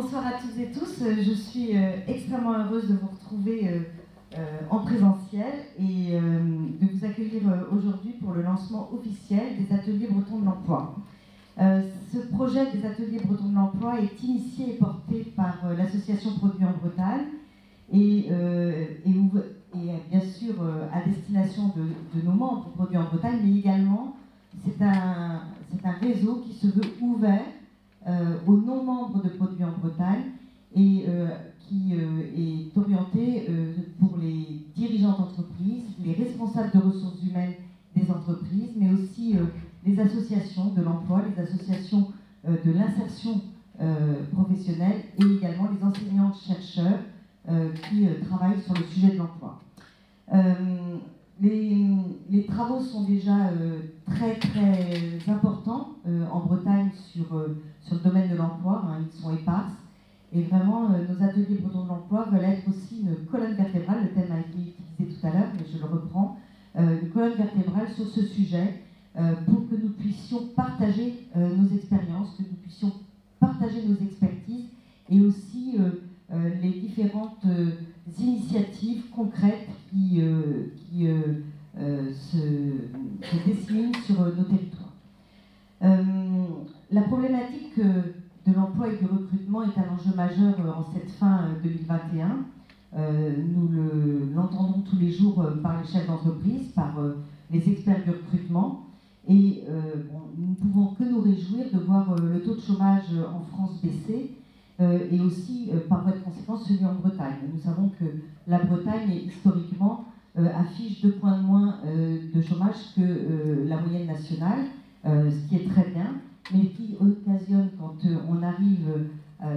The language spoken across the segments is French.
Bonsoir à toutes et tous. Je suis extrêmement heureuse de vous retrouver en présentiel et de vous accueillir aujourd'hui pour le lancement officiel des Ateliers Bretons de l'Emploi. Ce projet des Ateliers Bretons de l'Emploi est initié et porté par l'association Produits en Bretagne et bien sûr à destination de nos membres Produits en Bretagne, mais également c'est un réseau qui se veut ouvert aux non-membres de Produits en Bretagne et qui est orienté pour les dirigeants d'entreprise, les responsables de ressources humaines des entreprises, mais aussi les associations de l'emploi, les associations de l'insertion professionnelle et également les enseignants-chercheurs qui travaillent sur le sujet de l'emploi. Les travaux sont déjà très importants en Bretagne sur le domaine de l'emploi, hein, ils sont épars. Et vraiment, nos ateliers Bretons de l'Emploi veulent être aussi une colonne vertébrale, le thème a été utilisé tout à l'heure, mais je le reprends, une colonne vertébrale sur ce sujet pour que nous puissions partager nos expériences, que nous puissions partager nos expertises et aussi les différentes initiatives concrètes qui se dessinent sur nos territoires. La problématique de l'emploi et du recrutement est un enjeu majeur en cette fin 2021. Nous l'entendons tous les jours par les chefs d'entreprise, par les experts du recrutement. Et nous ne pouvons que nous réjouir de voir le taux de chômage en France baisser et aussi, par voie de conséquence, celui en Bretagne. Nous savons que la Bretagne, historiquement, affiche 2 points de moins de chômage que la moyenne nationale, ce qui est très bien, mais qui occasionne, quand on arrive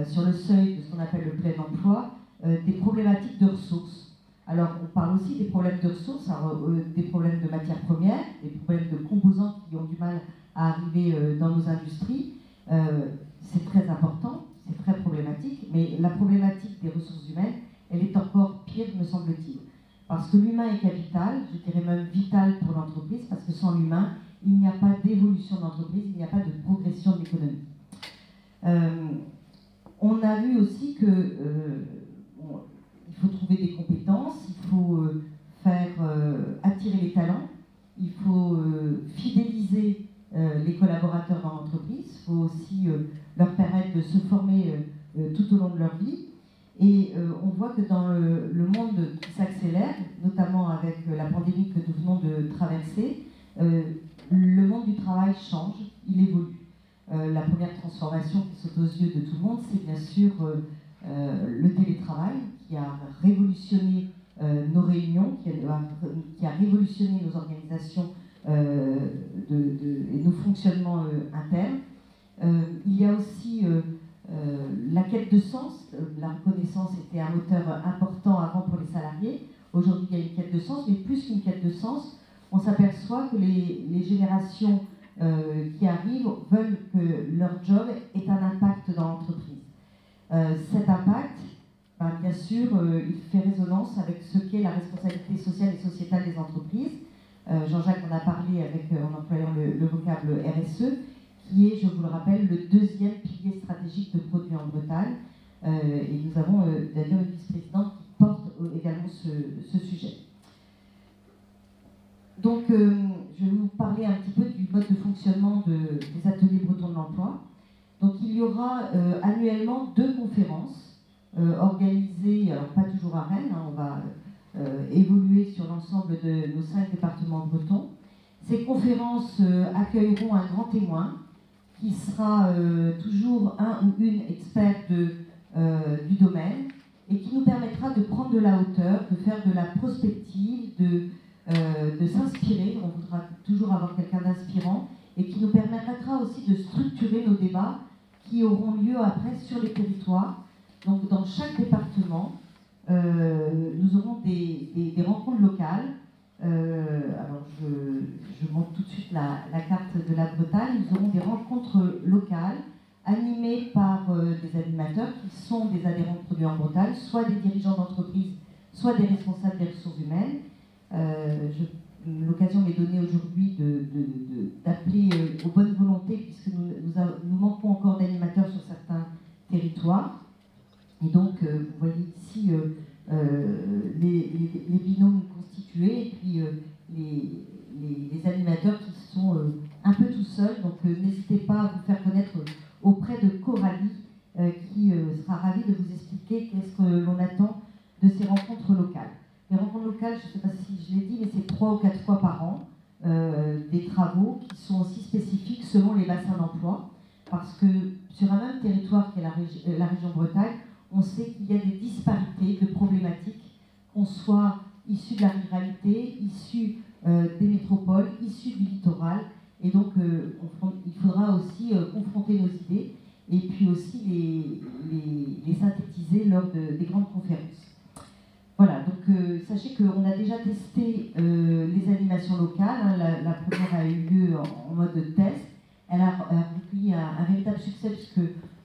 sur le seuil de ce qu'on appelle le plein emploi, des problématiques de ressources. Alors, on parle aussi des problèmes de ressources, des problèmes de matières premières, des problèmes de composants qui ont du mal à arriver dans nos industries. C'est très important, c'est très problématique, mais la problématique des ressources humaines, elle est encore pire, me semble-t-il. Parce que l'humain est capital, je dirais même vital pour l'entreprise, parce que sans l'humain, il n'y a pas d'évolution d'entreprise, il n'y a pas de progression de l'économie. On a vu aussi que il faut trouver des compétences, il faut faire attirer les talents, il faut fidéliser les collaborateurs dans l'entreprise, il faut aussi leur permettre de se former tout au long de leur vie. Et on voit que dans le monde qui s'accélère, notamment avec la pandémie que nous venons de traverser, le monde du travail change, il évolue. La première transformation qui saute aux yeux de tout le monde, c'est bien sûr le télétravail qui a révolutionné nos réunions, qui a révolutionné nos organisations et nos fonctionnements internes. Il y a aussi la quête de sens. La reconnaissance était un moteur important avant pour les salariés. Aujourd'hui, il y a une quête de sens, mais plus qu'une quête de sens, on s'aperçoit que les générations qui arrivent veulent que leur job ait un impact dans l'entreprise. Cet impact, bien sûr, il fait résonance avec ce qu'est la responsabilité sociale et sociétale des entreprises. Jean-Jacques en a parlé en employant le vocable RSE, qui est, je vous le rappelle, le 2e pilier stratégique de Produits en Bretagne. Et nous avons d'ailleurs une vice-présidente qui porte également ce sujet. Donc, je vais vous parler un petit peu du mode de fonctionnement des ateliers Bretons de l'Emploi. Donc, il y aura annuellement 2 conférences organisées, alors pas toujours à Rennes, hein, on va évoluer sur l'ensemble de nos 5 départements bretons. Ces conférences accueilleront un grand témoin qui sera toujours un ou une experte du domaine et qui nous permettra de prendre de la hauteur, de faire de la prospective, de s'inspirer. On voudra toujours avoir quelqu'un d'inspirant et qui nous permettra aussi de structurer nos débats qui auront lieu après sur les territoires. Donc dans chaque département, nous aurons des rencontres locales. Alors je montre tout de suite la carte de la Bretagne. Nous aurons des rencontres locales animées par des animateurs qui sont des adhérents de Produits en Bretagne, soit des dirigeants d'entreprise, soit des responsables des ressources humaines. L'occasion m'est donnée aujourd'hui d'appeler aux bonnes volontés, puisque nous manquons encore d'animateurs sur certains territoires. les binômes constitués et puis les animateurs qui sont un peu tout seuls. Donc n'hésitez pas à vous faire connaître auprès de Coralie qui sera ravie de vous expliquer qu'est-ce que l'on attend de ces rencontres locales. Les rencontres locales, je ne sais pas si je l'ai dit, mais c'est 3 ou 4 fois par an, des travaux qui sont aussi spécifiques selon les bassins d'emploi, parce que sur un même territoire qu'est la région Bretagne, on sait qu'il y a des disparités de problématiques, qu'on soit issus de la ruralité, issus des métropoles, issus du littoral, et donc il faudra aussi confronter nos idées et puis aussi les synthétiser lors des grandes conférences. Voilà, donc sachez qu'on a déjà testé les animations locales. Hein, la première a eu lieu en mode test. Elle a recueilli un véritable succès puisque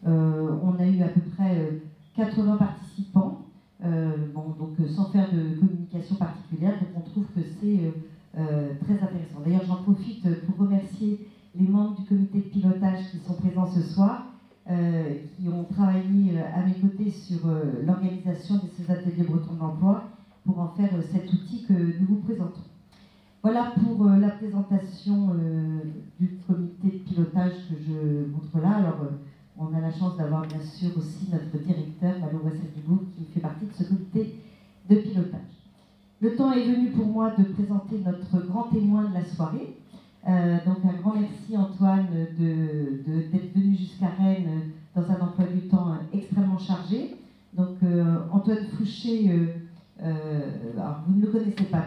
on a eu à peu près 80 participants, donc sans faire de communication particulière. Donc on trouve que c'est très intéressant. D'ailleurs, j'en profite pour remercier les membres du comité de pilotage qui sont présents ce soir, qui ont travaillé à mes côtés sur l'organisation de ces ateliers bretons de l'emploi pour en faire cet outil que nous vous présentons. Voilà pour la présentation du comité de pilotage que je montre là. Alors, on a la chance d'avoir bien sûr aussi notre directeur, Malo Wassel-Dubourg, qui fait partie de ce comité de pilotage. Le temps est venu pour moi de présenter notre grand témoin de la soirée. Donc un grand merci Antoine d'être venu jusqu'à Rennes dans un emploi du temps extrêmement chargé. Donc Antoine Fouché, alors vous ne le connaissez pas,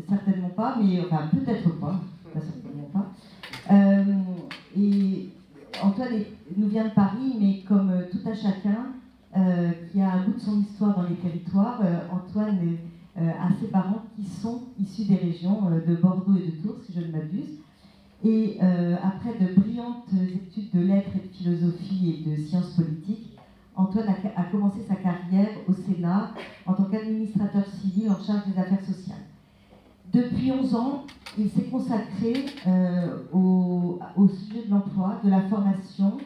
certainement pas, mais enfin peut-être pas, certainement pas. Et Antoine nous vient de Paris, mais comme tout un chacun qui a un bout de son histoire dans les territoires, Antoine a ses parents qui sont issus des régions de Bordeaux et de Tours, si je ne m'abuse. Et après de brillantes études de lettres et de philosophie et de sciences politiques, Antoine a commencé sa carrière au Sénat en tant qu'administrateur civil en charge des affaires sociales. Depuis 11 ans, il s'est consacré au sujet de l'emploi, de la formation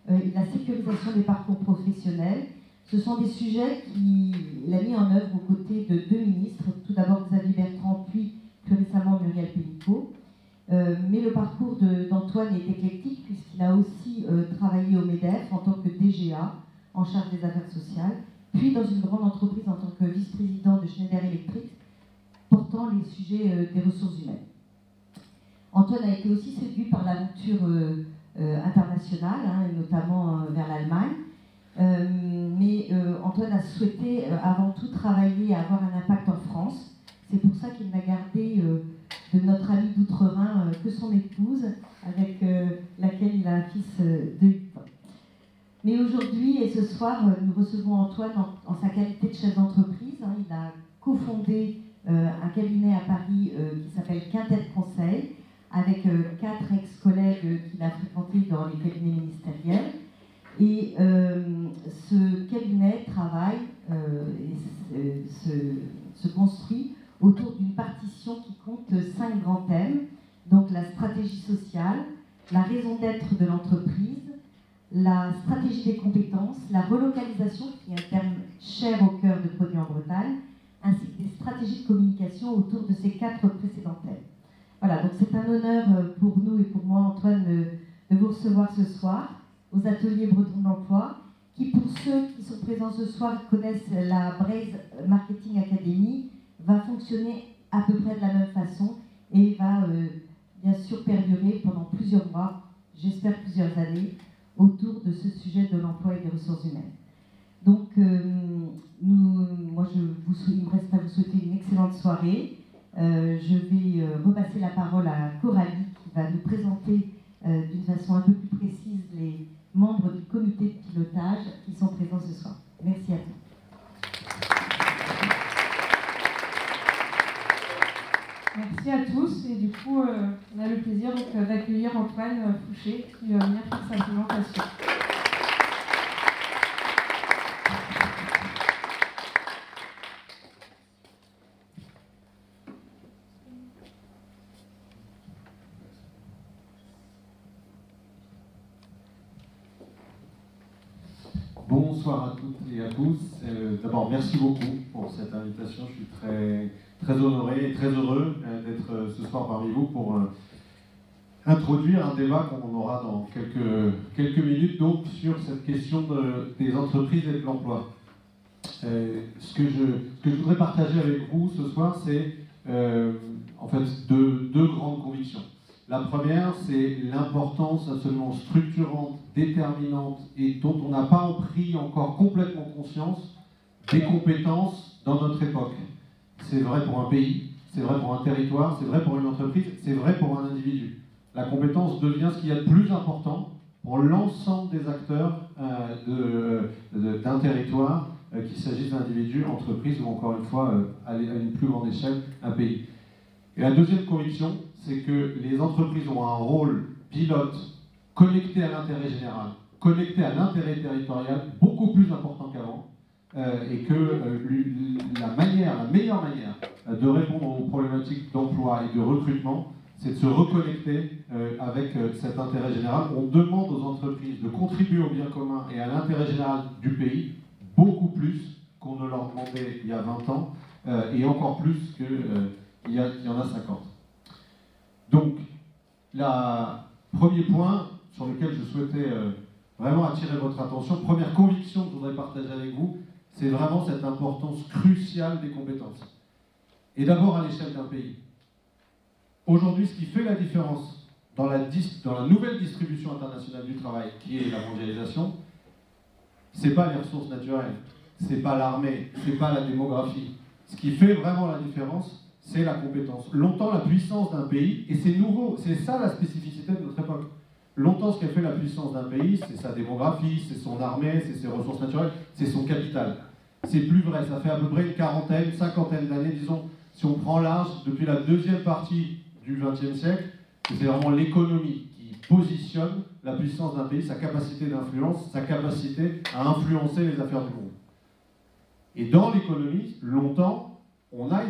et de la sécurisation des parcours professionnels. Ce sont des sujets qu'il a mis en œuvre aux côtés de 2 ministres, tout d'abord Xavier Bertrand, puis plus récemment Muriel Pénicaud. Mais le parcours d'Antoine est éclectique puisqu'il a aussi travaillé au MEDEF en tant que DGA, en charge des affaires sociales, puis dans une grande entreprise en tant que vice-président de Schneider Electric, portant les sujets des ressources humaines. Antoine a été aussi séduit par l'aventure internationale, hein, et notamment vers l'Allemagne. Mais Antoine a souhaité avant tout travailler et avoir un impact en France. C'est pour ça qu'il n'a gardé de notre ami d'Outre-Rhin que son épouse, avec laquelle il a un fils de 8 ans. Mais aujourd'hui et ce soir, nous recevons Antoine en sa qualité de chef d'entreprise. Hein. Il a cofondé un cabinet à Paris qui s'appelle Quintet Conseil, avec 4 ex-collègues qu'il a fréquentés dans les cabinets ministériels. Et ce cabinet travaille et se construit autour d'une partition qui compte 5 grands thèmes, donc la stratégie sociale, la raison d'être de l'entreprise, la stratégie des compétences, la relocalisation, qui est un terme cher au cœur de Produits en Bretagne, ainsi que des stratégies de communication autour de ces 4 précédents thèmes. Voilà, donc c'est un honneur pour nous et pour moi, Antoine, de vous recevoir ce soir aux ateliers Bretons de l'Emploi, qui, pour ceux qui sont présents ce soir, connaissent la Braze Marketing Academy, va fonctionner à peu près de la même façon et va bien sûr perdurer pendant plusieurs mois, j'espère plusieurs années, autour de ce sujet de l'emploi et des ressources humaines. Donc, moi, il me reste à vous souhaiter une excellente soirée. Je vais repasser la parole à Coralie, qui va nous présenter d'une façon un peu plus précise les membres du comité de pilotage qui sont présents ce soir. Merci à tous. Merci à tous, et du coup, on a le plaisir d'accueillir Antoine Fouché qui va venir faire sa présentation. bonsoir à toutes et à tous. D'abord, merci beaucoup pour cette invitation. Je suis très honoré et très heureux d'être ce soir parmi vous pour introduire un débat qu'on aura dans quelques minutes donc, sur cette question des entreprises et de l'emploi. Ce que je voudrais partager avec vous ce soir, c'est en fait deux grandes convictions. La première, c'est l'importance absolument structurante, déterminante et dont on n'a pas pris encore complètement conscience des compétences dans notre époque. C'est vrai pour un pays, c'est vrai pour un territoire, c'est vrai pour une entreprise, c'est vrai pour un individu. La compétence devient ce qu'il y a de plus important pour l'ensemble des acteurs d'un territoire, qu'il s'agisse d'individus, entreprises ou encore une fois, à une plus grande échelle, un pays. Et la deuxième conviction, c'est que les entreprises ont un rôle pilote, connecté à l'intérêt général, connecté à l'intérêt territorial, beaucoup plus important qu'avant, et que la meilleure manière de répondre aux problématiques d'emploi et de recrutement, c'est de se reconnecter avec cet intérêt général. On demande aux entreprises de contribuer au bien commun et à l'intérêt général du pays, beaucoup plus qu'on ne leur demandait il y a 20 ans, et encore plus qu'il y en a 50. Donc, le premier point sur lequel je souhaitais vraiment attirer votre attention, première conviction que je voudrais partager avec vous, c'est vraiment cette importance cruciale des compétences. Et d'abord à l'échelle d'un pays. Aujourd'hui, ce qui fait la différence dans la nouvelle distribution internationale du travail, qui est la mondialisation, c'est pas les ressources naturelles, c'est pas l'armée, c'est pas la démographie. Ce qui fait vraiment la différence, c'est la compétence. Longtemps, la puissance d'un pays, et c'est nouveau, c'est ça la spécificité de notre époque. Longtemps, ce qui a fait la puissance d'un pays, c'est sa démographie, c'est son armée, c'est ses ressources naturelles, c'est son capital. C'est plus vrai, ça fait à peu près une quarantaine, cinquantaine d'années, disons, si on prend l'âge depuis la deuxième partie du XXe siècle, c'est vraiment l'économie qui positionne la puissance d'un pays, sa capacité d'influence, sa capacité à influencer les affaires du monde. Et dans l'économie, longtemps, on a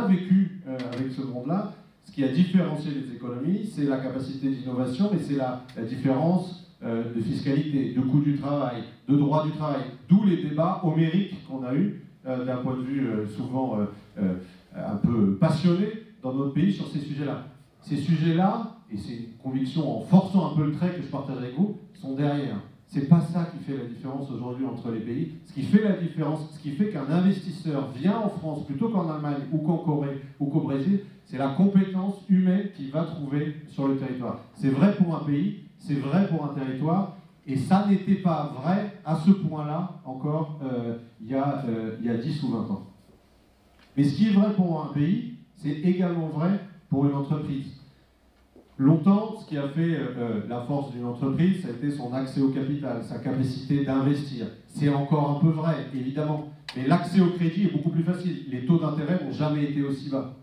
vécu avec ce monde-là. Ce qui a différencié les économies, c'est la capacité d'innovation, mais c'est la différence de fiscalité, de coût du travail, de droit du travail. D'où les débats homériques qu'on a eus, d'un point de vue souvent un peu passionné dans notre pays sur ces sujets-là. Ces sujets-là, et c'est une conviction en forçant un peu le trait que je partage avec vous, sont derrière. C'est pas ça qui fait la différence aujourd'hui entre les pays. Ce qui fait la différence, ce qui fait qu'un investisseur vient en France plutôt qu'en Allemagne ou qu'en Corée ou qu'au Brésil, c'est la compétence humaine qu'il va trouver sur le territoire. C'est vrai pour un pays, c'est vrai pour un territoire, et ça n'était pas vrai à ce point-là encore il y a 10 ou 20 ans. Mais ce qui est vrai pour un pays, c'est également vrai pour une entreprise. Longtemps, ce qui a fait la force d'une entreprise, ça a été son accès au capital, sa capacité d'investir. C'est encore un peu vrai, évidemment, mais l'accès au crédit est beaucoup plus facile. Les taux d'intérêt n'ont jamais été aussi bas.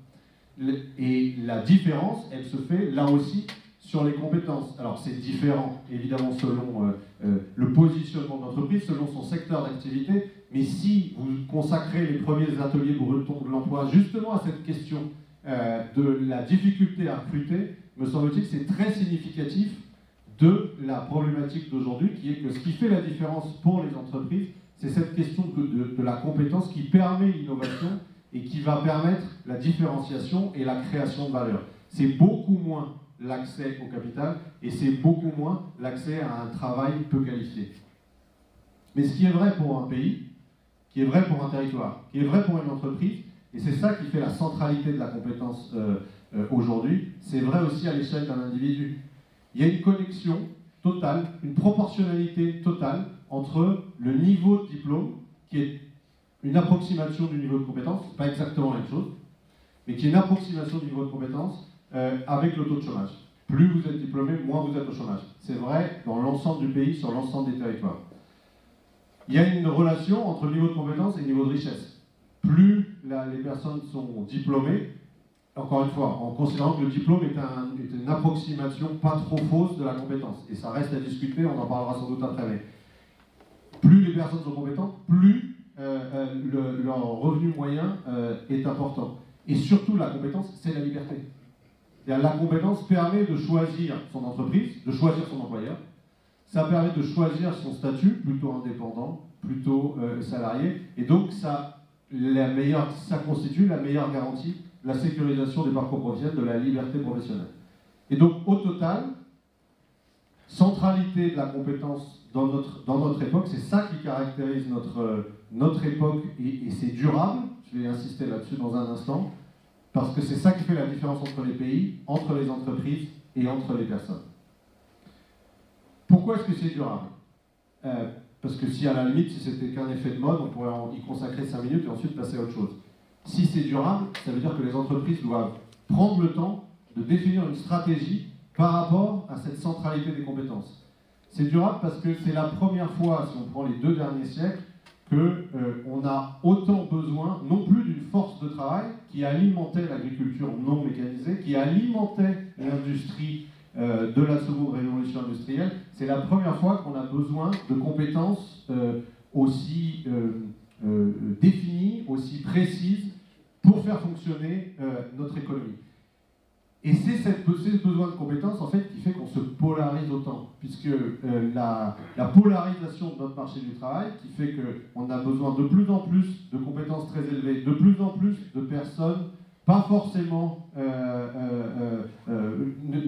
Et la différence, elle se fait là aussi sur les compétences. Alors c'est différent, évidemment, selon le positionnement de l'entreprise, selon son secteur d'activité, mais si vous consacrez les premiers ateliers bretons de l'emploi justement à cette question de la difficulté à recruter, me semble-t-il que c'est très significatif de la problématique d'aujourd'hui, qui est que ce qui fait la différence pour les entreprises, c'est cette question de la compétence qui permet l'innovation et qui va permettre la différenciation et la création de valeur. C'est beaucoup moins l'accès au capital et c'est beaucoup moins l'accès à un travail peu qualifié. Mais ce qui est vrai pour un pays, qui est vrai pour un territoire, qui est vrai pour une entreprise, et c'est ça qui fait la centralité de la compétence aujourd'hui, c'est vrai aussi à l'échelle d'un individu. Il y a une connexion totale, une proportionnalité totale entre le niveau de diplôme, qui est une approximation du niveau de compétence, pas exactement la même chose, mais qui est une approximation du niveau de compétence avec le taux de chômage. Plus vous êtes diplômé, moins vous êtes au chômage. C'est vrai dans l'ensemble du pays, sur l'ensemble des territoires. Il y a une relation entre le niveau de compétence et le niveau de richesse. Plus les personnes sont diplômées, encore une fois, en considérant que le diplôme est une approximation pas trop fausse de la compétence. Et ça reste à discuter, on en parlera sans doute après. Mais plus les personnes sont compétentes, plus leur revenu moyen est important. Et surtout, la compétence, c'est la liberté. La compétence permet de choisir son entreprise, de choisir son employeur. ça permet de choisir son statut, plutôt indépendant, plutôt salarié, et donc ça constitue la meilleure garantie de la sécurisation des parcours professionnels, de la liberté professionnelle. Et donc, au total, centralité de la compétence dans notre époque, c'est ça qui caractérise notre époque, et c'est durable, je vais insister là-dessus dans un instant, parce que c'est ça qui fait la différence entre les pays, entre les entreprises et entre les personnes. Pourquoi est-ce que c'est durable ? Parce que si à la limite, si c'était qu'un effet de mode, on pourrait y consacrer 5 minutes et ensuite passer à autre chose. Si c'est durable, ça veut dire que les entreprises doivent prendre le temps de définir une stratégie par rapport à cette centralité des compétences. C'est durable parce que c'est la première fois, si on prend les 2 derniers siècles, qu'on a autant besoin, non plus d'une force de travail qui alimentait l'agriculture non mécanisée, qui alimentait l'industrie de la seconde révolution industrielle. C'est la première fois qu'on a besoin de compétences aussi définies, aussi précises pour faire fonctionner notre économie. Et c'est ce besoin de compétences en fait qui fait qu'on se polarise autant, puisque la polarisation de notre marché du travail qui fait qu'on a besoin de plus en plus de compétences très élevées, de plus en plus de personnes pas forcément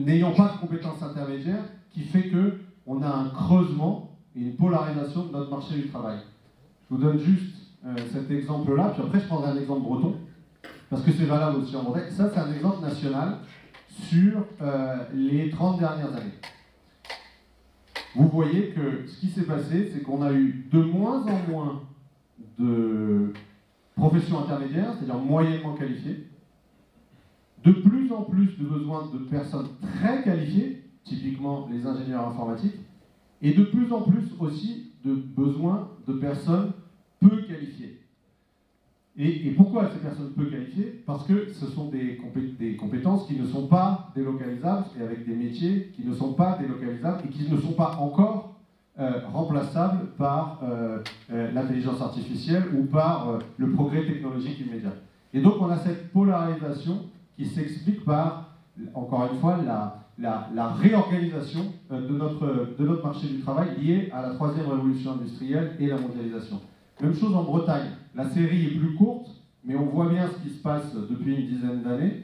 n'ayant pas de compétences intermédiaires, qui fait qu'on a un creusement et une polarisation de notre marché du travail. Je vous donne juste cet exemple-là, puis après je prendrai un exemple breton, parce que c'est valable aussi en Bretagne. Ça, c'est un exemple national sur les 30 dernières années. Vous voyez que ce qui s'est passé, c'est qu'on a eu de moins en moins de professions intermédiaires, c'est-à-dire moyennement qualifiées, de plus en plus de besoins de personnes très qualifiées, typiquement les ingénieurs informatiques, et de plus en plus aussi de besoins de personnes peu qualifiées. Et pourquoi ces personnes peu qualifiées ? Parce que ce sont des compétences qui ne sont pas délocalisables, et avec des métiers qui ne sont pas délocalisables et qui ne sont pas encore remplaçables par l'intelligence artificielle ou par le progrès technologique immédiat. Et donc on a cette polarisation qui s'explique par, encore une fois, la réorganisation de notre marché du travail liée à la 3e révolution industrielle et la mondialisation. Même chose en Bretagne. La série est plus courte, mais on voit bien ce qui se passe depuis une dizaine d'années.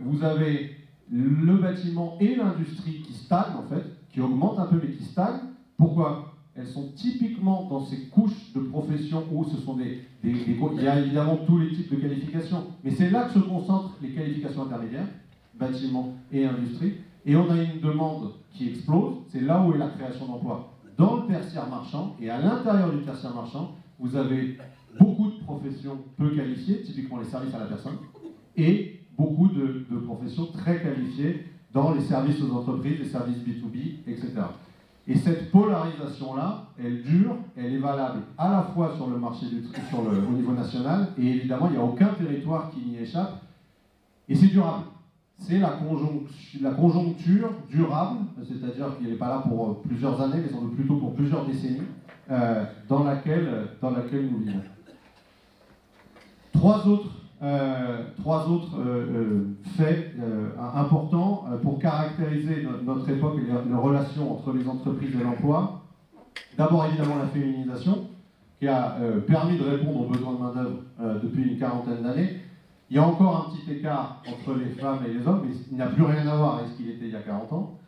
Vous avez le bâtiment et l'industrie qui stagnent, en fait, qui augmentent un peu, mais qui stagnent. Pourquoi ? Elles sont typiquement dans ces couches de professions où ce sont il y a évidemment tous les types de qualifications, mais c'est là que se concentrent les qualifications intermédiaires, bâtiment et industrie, et on a une demande qui explose. C'est là où est la création d'emplois, dans le tertiaire marchand, et à l'intérieur du tertiaire marchand, vous avez beaucoup de professions peu qualifiées, typiquement les services à la personne, et beaucoup de professions très qualifiées dans les services aux entreprises, les services B2B, etc. Et cette polarisation-là, elle dure, elle est valable à la fois sur le marché au niveau national, et évidemment, il n'y a aucun territoire qui n'y échappe, et c'est durable. C'est la conjoncture durable, c'est-à-dire qu'il n'est pas là pour plusieurs années, mais sans doute plutôt pour plusieurs décennies, dans laquelle nous vivons. Trois autres faits importants pour caractériser notre époque et les relations entre les entreprises et l'emploi. D'abord, évidemment, la féminisation, qui a permis de répondre aux besoins de main-d'œuvre depuis une quarantaine d'années. Il y a encore un petit écart entre les femmes et les hommes, mais il n'a plus rien à voir avec ce qu'il était il y a 40 ans.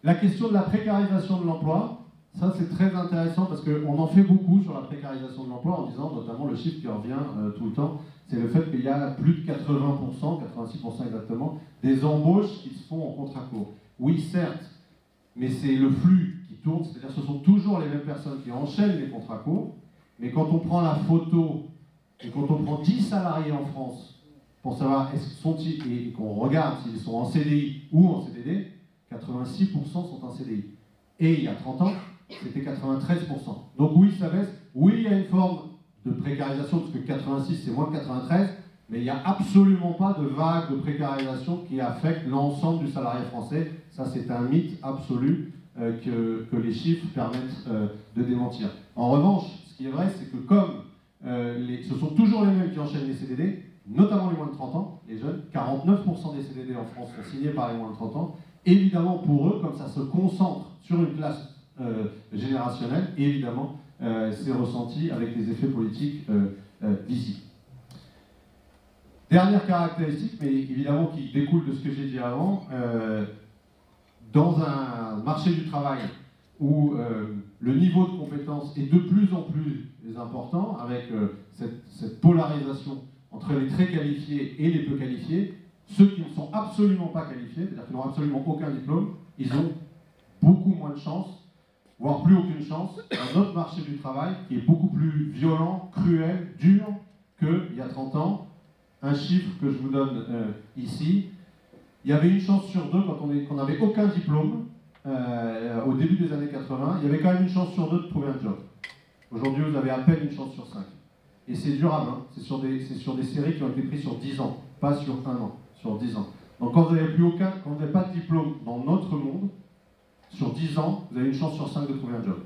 La question de la précarisation de l'emploi, ça c'est très intéressant parce qu'on en fait beaucoup sur la précarisation de l'emploi en disant, notamment le chiffre qui revient tout le temps, c'est le fait qu'il y a plus de 80%, 86% exactement, des embauches qui se font en contrat court. Oui, certes, mais c'est le flux qui tourne, c'est-à-dire que ce sont toujours les mêmes personnes qui enchaînent les contrats courts, mais quand on prend la photo et quand on prend 10 salariés en France pour savoir et qu'on regarde s'ils sont en CDI ou en CDD, 86% sont en CDI. Et il y a 30 ans, c'était 93%. Donc oui, ça baisse. Oui, il y a une forme de précarisation, parce que 86, c'est moins que 93, mais il n'y a absolument pas de vague de précarisation qui affecte l'ensemble du salarié français. Ça, c'est un mythe absolu que les chiffres permettent de démentir. En revanche, ce qui est vrai, c'est que comme ce sont toujours les mêmes qui enchaînent les CDD, notamment les moins de 30 ans, les jeunes, 49% des CDD en France sont signés par les moins de 30 ans, évidemment pour eux, comme ça se concentre sur une classe générationnelle, évidemment, c'est ressenti avec des effets politiques visibles. Dernière caractéristique, mais évidemment qui découle de ce que j'ai dit avant, dans un marché du travail où le niveau de compétence est de plus en plus important, avec cette polarisation entre les très qualifiés et les peu qualifiés, ceux qui ne sont absolument pas qualifiés, c'est-à-dire qui n'ont absolument aucun diplôme, ils ont beaucoup moins de chance, voire plus aucune chance, dans notre marché du travail qui est beaucoup plus violent, cruel, dur qu'il y a 30 ans. Un chiffre que je vous donne ici, il y avait une chance sur deux quand on n'avait aucun diplôme, au début des années 80, il y avait quand même une chance sur deux de trouver un job. Aujourd'hui, vous avez à peine une chance sur 5. Et c'est durable, hein. C'est sur des séries qui ont été prises sur 10 ans, pas sur 1 an, sur 10 ans. Donc quand vous n'avez pas de diplôme dans notre monde, sur 10 ans, vous avez une chance sur 5 de trouver un job.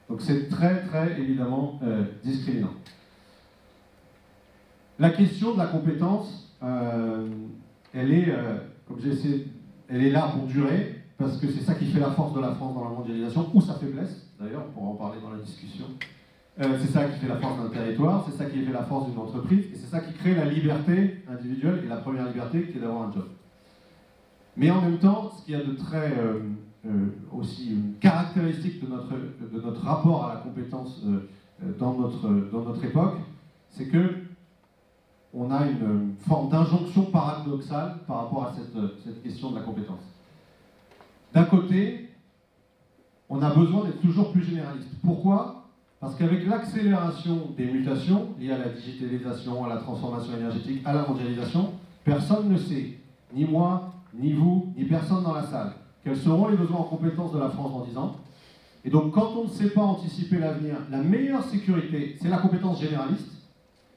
Donc c'est très, très évidemment discriminant. La question de la compétence, elle est, comme j'ai essayé, elle est là pour durer, parce que c'est ça qui fait la force de la France dans la mondialisation, ou sa faiblesse, d'ailleurs, on pourra en parler dans la discussion. C'est ça qui fait la force d'un territoire, c'est ça qui fait la force d'une entreprise, et c'est ça qui crée la liberté individuelle, et la première liberté qui est d'avoir un job. Mais en même temps, ce qu'il y a de très aussi caractéristique de notre rapport à la compétence dans notre époque, c'est que on a une forme d'injonction paradoxale par rapport à cette question de la compétence. D'un côté, on a besoin d'être toujours plus généraliste. Pourquoi ? Parce qu'avec l'accélération des mutations liées à la digitalisation, à la transformation énergétique, à la mondialisation, personne ne sait, ni moi, ni vous, ni personne dans la salle, quels seront les besoins en compétences de la France dans 10 ans. Et donc, quand on ne sait pas anticiper l'avenir, la meilleure sécurité, c'est la compétence généraliste,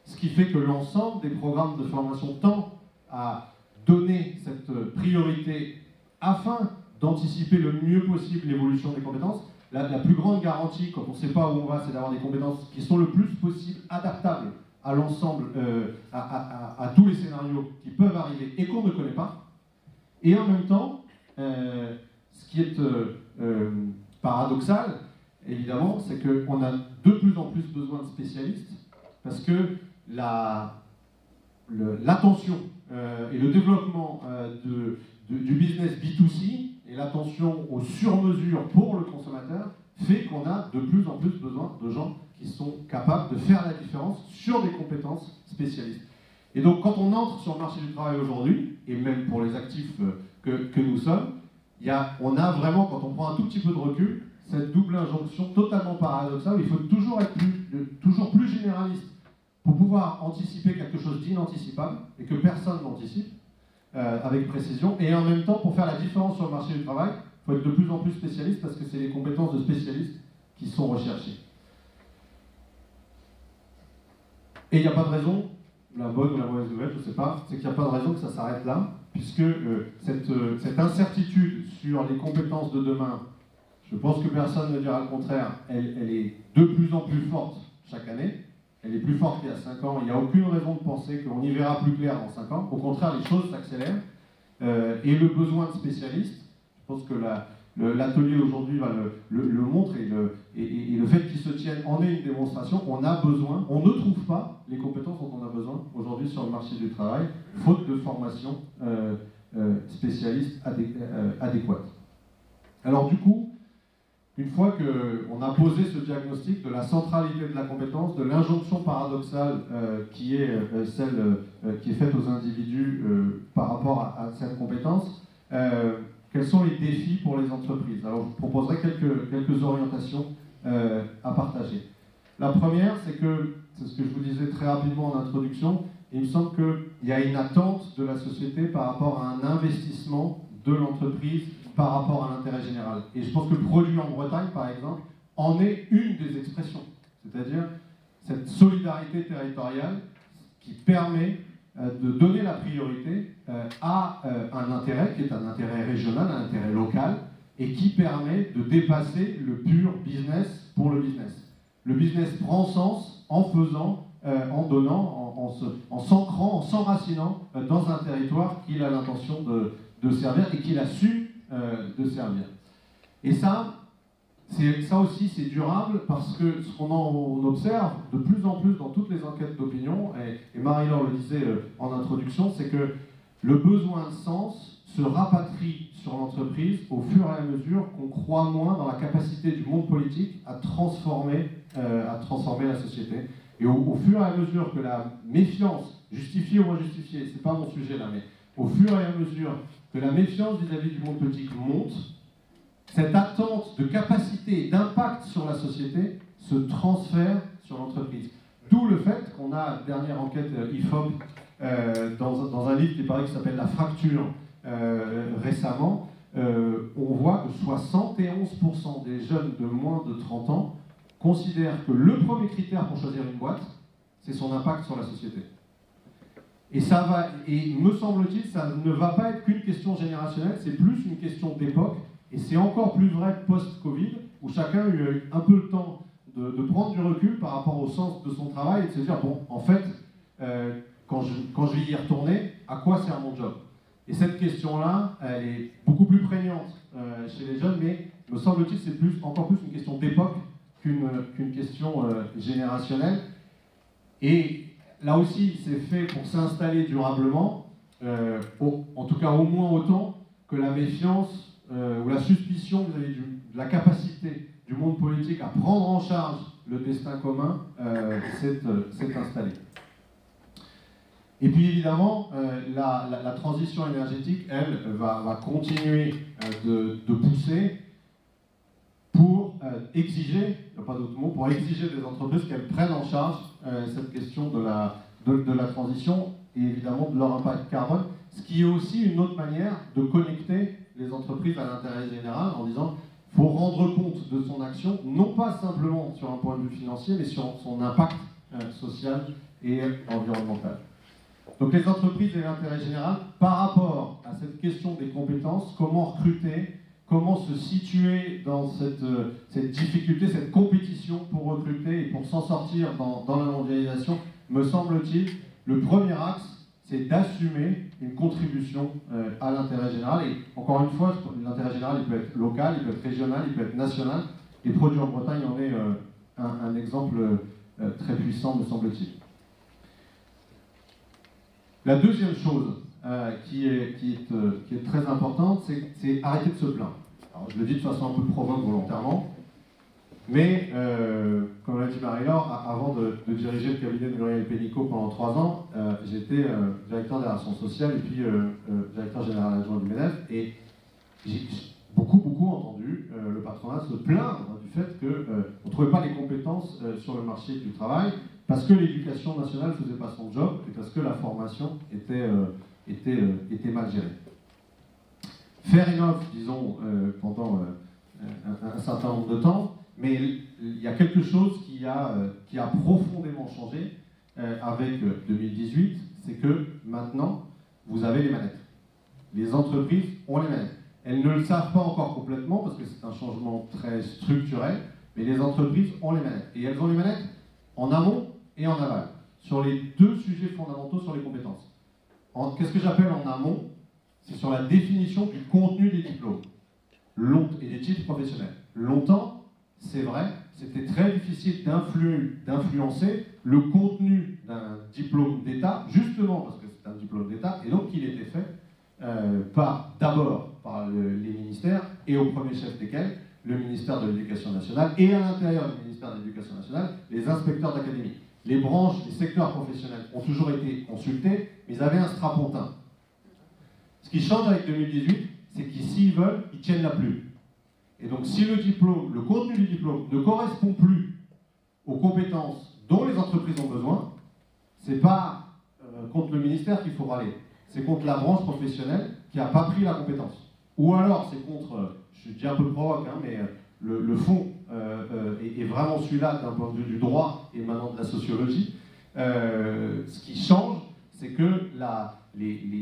ce qui fait que l'ensemble des programmes de formation tend à donner cette priorité afin d'anticiper le mieux possible l'évolution des compétences. La plus grande garantie, quand on ne sait pas où on va, c'est d'avoir des compétences qui sont le plus possible adaptables à l'ensemble, à tous les scénarios qui peuvent arriver et qu'on ne connaît pas. Et en même temps, ce qui est paradoxal, évidemment, c'est qu'on a de plus en plus besoin de spécialistes, parce que l'attention et le développement du business B2C et l'attention aux sur-mesures pour le consommateur fait qu'on a de plus en plus besoin de gens qui sont capables de faire la différence sur des compétences spécialistes. Et donc quand on entre sur le marché du travail aujourd'hui, et même pour les actifs que nous sommes, on a vraiment, quand on prend un tout petit peu de recul, cette double injonction totalement paradoxale, il faut toujours être toujours plus généraliste pour pouvoir anticiper quelque chose d'inanticipable et que personne n'anticipe avec précision, et en même temps, pour faire la différence sur le marché du travail, il faut être de plus en plus spécialiste parce que c'est les compétences de spécialistes qui sont recherchées. Et il n'y a pas de raison, la bonne ou la mauvaise nouvelle, je ne sais pas, c'est qu'il n'y a pas de raison que ça s'arrête là, puisque cette incertitude sur les compétences de demain, je pense que personne ne dira le contraire, elle est de plus en plus forte chaque année. Elle est plus forte qu'il y a 5 ans. Il n'y a aucune raison de penser qu'on y verra plus clair dans 5 ans. Au contraire, les choses s'accélèrent. Et le besoin de spécialistes, je pense que l'atelier aujourd'hui va le montre, et le fait qu'il se tienne en est une démonstration. On a besoin, on ne trouve pas les compétences dont on a besoin aujourd'hui sur le marché du travail, faute de formation spécialiste adéquate. Alors du coup, une fois qu'on a posé ce diagnostic de la centralité de la compétence, de l'injonction paradoxale qui est celle qui est faite aux individus par rapport à cette compétence, quels sont les défis pour les entreprises? Alors je vous proposerai quelques orientations à partager. La première, c'est ce que je vous disais très rapidement en introduction, il me semble qu'il y a une attente de la société par rapport à un investissement de l'entreprise par rapport à l'intérêt général. Et je pense que le produit en Bretagne, par exemple, en est une des expressions. C'est-à-dire cette solidarité territoriale qui permet de donner la priorité à un intérêt qui est un intérêt régional, un intérêt local, et qui permet de dépasser le pur business pour le business. Le business prend sens en faisant, en donnant, en s'ancrant, en s'enracinant dans un territoire qu'il a l'intention de servir et qu'il a su de servir. Et ça aussi, c'est durable parce que ce qu'on observe de plus en plus dans toutes les enquêtes d'opinion, et Marie-Laure le disait en introduction, c'est que le besoin de sens se rapatrie sur l'entreprise au fur et à mesure qu'on croit moins dans la capacité du monde politique à transformer la société. Et au fur et à mesure que la méfiance, justifiée ou injustifiée, c'est pas mon sujet là, mais au fur et à mesure que la méfiance vis-à-vis du monde politique monte, cette attente de capacité et d'impact sur la société se transfère sur l'entreprise. D'où le fait qu'on a, dernière enquête IFOP, dans un livre qui s'appelle La fracture, récemment, on voit que 71% des jeunes de moins de 30 ans considèrent que le premier critère pour choisir une boîte, c'est son impact sur la société. Et me semble-t-il, ça ne va pas être qu'une question générationnelle, c'est plus une question d'époque, et c'est encore plus vrai post-Covid, où chacun a eu un peu le temps de prendre du recul par rapport au sens de son travail et de se dire, bon, en fait, quand je vais y retourner, à quoi sert mon job? Et cette question-là, elle est beaucoup plus prégnante chez les jeunes, mais me semble-t-il, c'est encore plus une question d'époque qu'une question générationnelle. Et là aussi, c'est fait pour s'installer durablement, en tout cas au moins autant que la méfiance ou la suspicion vis-à-vis de la capacité du monde politique à prendre en charge le destin commun s'est installée. Et puis évidemment, la transition énergétique, elle, va continuer de pousser pour exiger, il n'y a pas d'autre mot, pour exiger des entreprises qu'elles prennent en charge cette question de la transition et évidemment de leur impact carbone, ce qui est aussi une autre manière de connecter les entreprises à l'intérêt général en disant qu'il faut rendre compte de son action, non pas simplement sur un point de vue financier, mais sur son impact social et environnemental. Donc les entreprises et l'intérêt général, par rapport à cette question des compétences, comment recruter, comment se situer dans cette difficulté, cette compétition pour recruter et pour s'en sortir dans la mondialisation, me semble-t-il, le premier axe, c'est d'assumer une contribution à l'intérêt général. Et encore une fois, l'intérêt général, il peut être local, il peut être régional, il peut être national. Les produits en Bretagne en est un exemple très puissant, me semble-t-il. La deuxième chose qui est très importante, c'est arrêter de se plaindre. Alors, je le dis de façon un peu provoque volontairement, mais comme l'a dit Marie-Laure, avant de diriger le cabinet de Muriel Pénicaud pendant 3 ans, j'étais directeur des relations sociales et puis directeur général adjoint du MEDEF, et j'ai beaucoup entendu le patronat se plaindre du fait qu'on ne trouvait pas les compétences sur le marché du travail, parce que l'éducation nationale ne faisait pas son job et parce que la formation était mal gérée. Faire innove, disons, pendant un certain nombre de temps, mais il y a quelque chose qui a profondément changé avec 2018, c'est que maintenant, vous avez les manettes. Les entreprises ont les manettes. Elles ne le savent pas encore complètement parce que c'est un changement très structurel, mais les entreprises ont les manettes. Et elles ont les manettes en amont et en aval, sur les deux sujets fondamentaux sur les compétences. Qu'est-ce que j'appelle en amont? C'est sur la définition du contenu des diplômes et des titres professionnels. Longtemps, c'est vrai, c'était très difficile d'influencer le contenu d'un diplôme d'État, justement parce que c'est un diplôme d'État, et donc il était fait d'abord par les ministères, et au premier chef desquels, le ministère de l'Éducation nationale, et à l'intérieur du ministère de l'Éducation nationale, les inspecteurs d'académie. Les branches, les secteurs professionnels ont toujours été consultés, mais ils avaient un strapontin. Ce qui change avec 2018, c'est qu'ils, s'ils veulent, ils tiennent la plume. Et donc, si le contenu du diplôme ne correspond plus aux compétences dont les entreprises ont besoin, c'est pas contre le ministère qu'il faut râler, c'est contre la branche professionnelle qui n'a pas pris la compétence. Ou alors, c'est contre, je dis un peu provoque, hein, mais le fond est vraiment celui-là d'un point de vue du droit et maintenant de la sociologie. Ce qui change, c'est que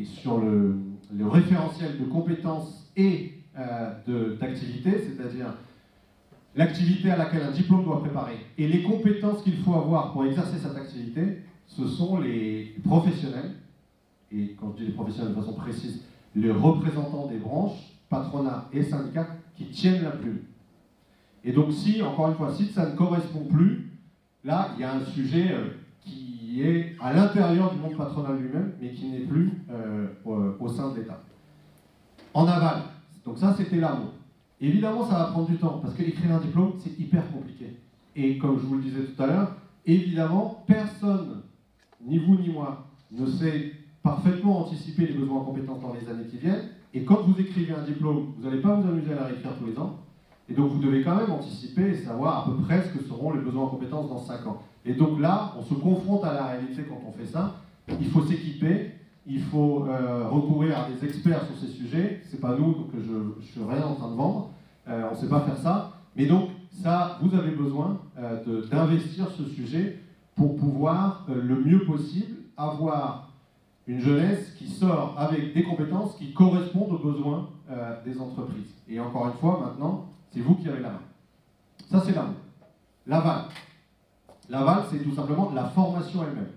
sur le référentiel de compétences et d'activité, c'est-à-dire l'activité à laquelle un diplôme doit préparer et les compétences qu'il faut avoir pour exercer cette activité, ce sont les professionnels, et quand je dis les professionnels de façon précise, les représentants des branches, patronat et syndicats, qui tiennent la plume. Et donc si, encore une fois, si ça ne correspond plus, là, il y a un sujet qui est à l'intérieur du monde patronal lui-même, mais qui n'est plus au sein de l'État. En aval, donc ça c'était l'amour. Évidemment, ça va prendre du temps, parce qu'écrire un diplôme, c'est hyper compliqué. Et comme je vous le disais tout à l'heure, évidemment, personne, ni vous ni moi, ne sait parfaitement anticiper les besoins en compétences dans les années qui viennent. Et quand vous écrivez un diplôme, vous n'allez pas vous amuser à la réécrire tous les ans. Et donc vous devez quand même anticiper et savoir à peu près ce que seront les besoins en compétences dans 5 ans. Et donc là, on se confronte à la réalité quand on fait ça. Il faut s'équiper, il faut recourir à des experts sur ces sujets. C'est pas nous, donc je suis rien en train de vendre. On ne sait pas faire ça. Mais donc, ça, vous avez besoin d'investir ce sujet pour pouvoir, le mieux possible, avoir une jeunesse qui sort avec des compétences qui correspondent aux besoins des entreprises. Et encore une fois, maintenant, c'est vous qui avez la main. Ça, c'est l'amour. L'aval. L'aval, c'est tout simplement la formation elle-même.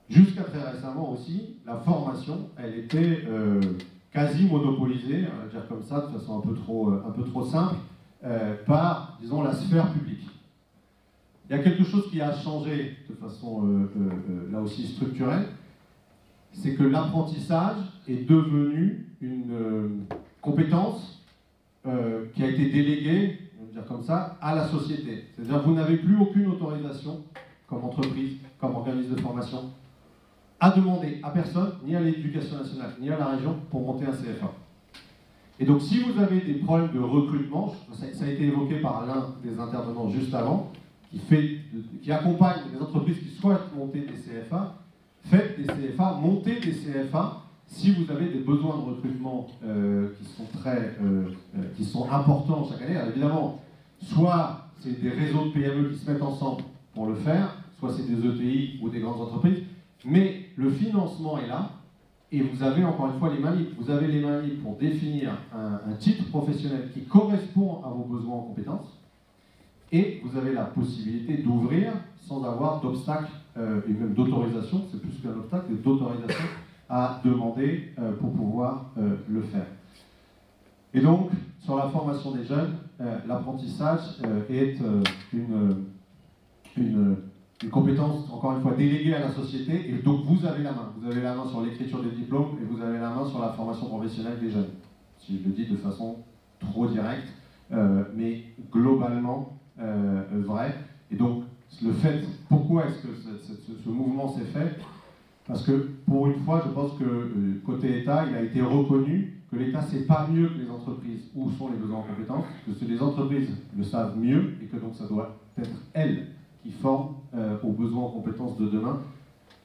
Jusqu'à très récemment aussi, la formation, elle était quasi monopolisée, on va dire comme ça, de façon un peu trop simple, par, disons, la sphère publique. Il y a quelque chose qui a changé de façon, là aussi, structurelle, c'est que l'apprentissage est devenu une compétence qui a été déléguée, on va dire comme ça, à la société. C'est-à-dire que vous n'avez plus aucune autorisation, comme entreprise, comme organisme de formation, à demander à personne, ni à l'Éducation nationale, ni à la région, pour monter un CFA. Et donc, si vous avez des problèmes de recrutement, ça a été évoqué par l'un des intervenants juste avant, qui accompagne les entreprises qui souhaitent monter des CFA, faites des CFA, montez des CFA, si vous avez des besoins de recrutement qui sont importants chaque année. Alors évidemment, soit c'est des réseaux de PME qui se mettent ensemble pour le faire, soit c'est des ETI ou des grandes entreprises, mais le financement est là, et vous avez encore une fois les mains libres. Vous avez les mains libres pour définir un titre professionnel qui correspond à vos besoins en compétences, et vous avez la possibilité d'ouvrir sans avoir d'obstacle, et même d'autorisation, c'est plus qu'un obstacle, d'autorisation à demander pour pouvoir le faire. Et donc, sur la formation des jeunes, l'apprentissage est une compétence, encore une fois, déléguée à la société, et donc vous avez la main. Vous avez la main sur l'écriture des diplômes, et vous avez la main sur la formation professionnelle des jeunes. Si je le dis de façon trop directe, mais globalement vrai. Et donc, le fait, pourquoi est-ce que ce mouvement s'est fait? Parce que, pour une fois, je pense que côté État, il a été reconnu que l'État ne sait pas mieux que les entreprises où sont les besoins en compétences, que les entreprises le savent mieux, et que donc ça doit être elles qui forment aux besoins en compétences de demain.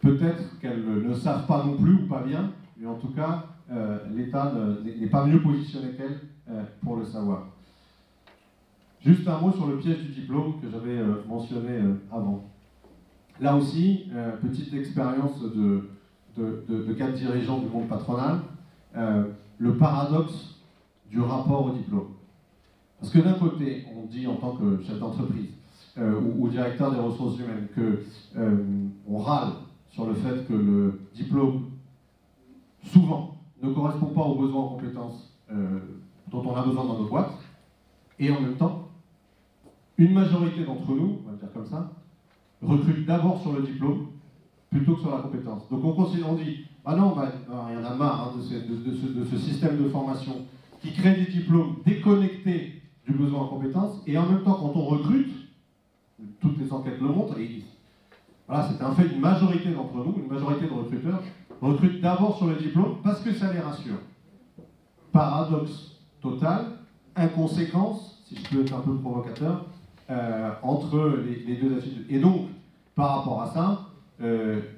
Peut-être qu'elles ne savent pas non plus, ou pas bien, mais en tout cas, l'État n'est pas mieux positionné qu'elles pour le savoir. Juste un mot sur le piège du diplôme que j'avais mentionné avant. Là aussi, petite expérience de cadre dirigeant du monde patronal, le paradoxe du rapport au diplôme. Parce que d'un côté, on dit en tant que chef d'entreprise ou directeur des ressources humaines qu'on râle sur le fait que le diplôme, souvent, ne correspond pas aux besoins en compétences dont on a besoin dans nos boîtes, et en même temps, une majorité d'entre nous, on va le dire comme ça, recrute d'abord sur le diplôme plutôt que sur la compétence. Donc on dit, ah non, il y en a marre de ce système de formation qui crée des diplômes déconnectés du besoin en compétences, et en même temps, quand on recrute, toutes les enquêtes le montrent, et voilà, c'est un fait, une majorité d'entre nous, une majorité de recruteurs, recrutent d'abord sur le diplôme parce que ça les rassure. Paradoxe total, inconséquence, si je peux être un peu provocateur, entre les deux attitudes. Et donc, par rapport à ça,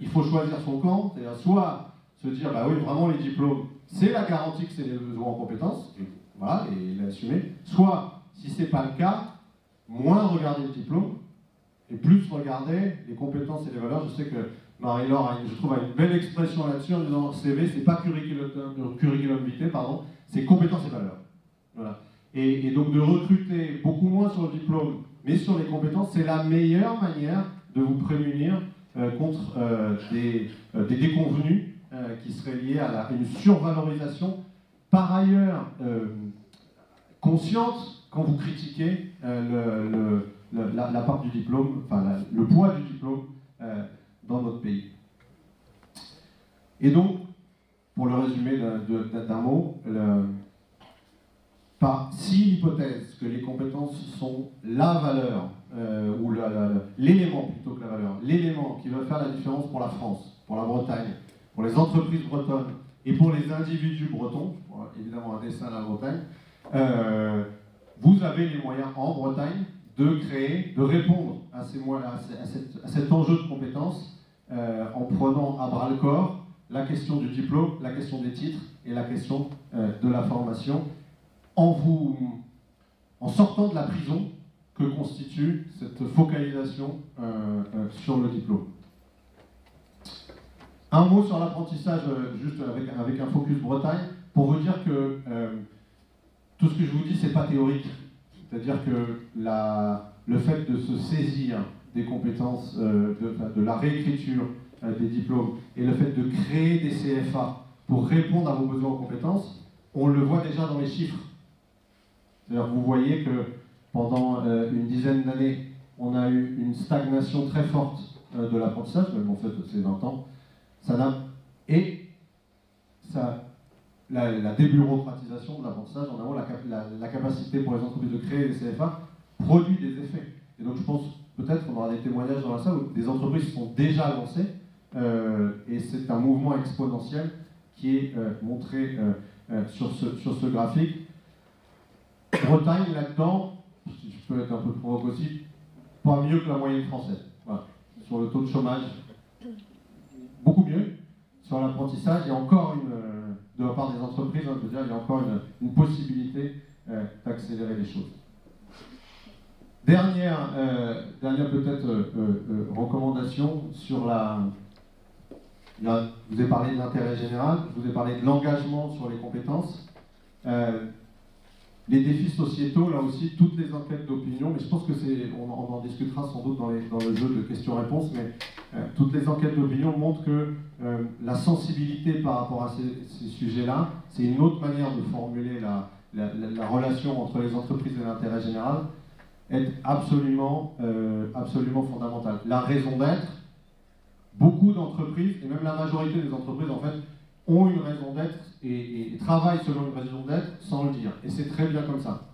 il faut choisir son camp, c'est-à-dire soit se dire, bah oui, vraiment les diplômes, c'est la garantie que c'est les besoins en compétences, et voilà, et l'assumer, soit, si ce n'est pas le cas, moins regarder le diplôme, et plus regarder les compétences et les valeurs. Je sais que Marie-Laure, je trouve, a une belle expression là-dessus en disant CV, c'est pas curriculum vitae, pardon, c'est compétences et valeurs. Voilà. Et donc de recruter beaucoup moins sur le diplôme, mais sur les compétences, c'est la meilleure manière de vous prémunir contre des déconvenus qui serait liée à une survalorisation, par ailleurs consciente, quand vous critiquez la part du diplôme, enfin le poids du diplôme dans notre pays. Et donc, pour le résumer d'un mot, si l'hypothèse que les compétences sont la valeur, ou l'élément plutôt que la valeur, l'élément qui va faire la différence pour la France, pour la Bretagne, pour les entreprises bretonnes et pour les individus bretons, évidemment un dessin à la Bretagne, vous avez les moyens en Bretagne de créer, de répondre à cet enjeu de compétences en prenant à bras le corps la question du diplôme, la question des titres et la question de la formation, en sortant de la prison que constitue cette focalisation sur le diplôme. Un mot sur l'apprentissage, juste avec un focus Bretagne, pour vous dire que tout ce que je vous dis, c'est pas théorique. C'est-à-dire que le fait de se saisir des compétences, de la réécriture des diplômes, et le fait de créer des CFA pour répondre à vos besoins en compétences, on le voit déjà dans les chiffres. C'est-à-dire que vous voyez que pendant une dizaine d'années, on a eu une stagnation très forte de l'apprentissage, même en fait c'est 20 ans. La débureaucratisation de l'apprentissage, en avant la capacité pour les entreprises de créer des CFA produit des effets. Et donc je pense peut-être qu'on aura des témoignages dans la salle où des entreprises sont déjà lancées, et c'est un mouvement exponentiel qui est montré sur ce graphique. Bretagne, là-dedans, si je peux être un peu provoque aussi, pas mieux que la moyenne française. Voilà. Sur le taux de chômage, beaucoup mieux. Sur l'apprentissage, il y a encore de la part des entreprises, je veux dire, il y a encore une possibilité d'accélérer les choses. Dernière peut-être recommandation sur je vous ai parlé de l'intérêt général, je vous ai parlé de l'engagement sur les compétences. Les défis sociétaux, là aussi, toutes les enquêtes d'opinion, mais je pense que on en discutera sans doute dans le jeu de questions-réponses, mais toutes les enquêtes d'opinion montrent que la sensibilité par rapport à ces sujets-là, c'est une autre manière de formuler la relation entre les entreprises et l'intérêt général, est absolument fondamentale. La raison d'être, beaucoup d'entreprises, et même la majorité des entreprises, en fait, ont une raison d'être et travaillent selon une raison d'être sans le dire. Et c'est très bien comme ça.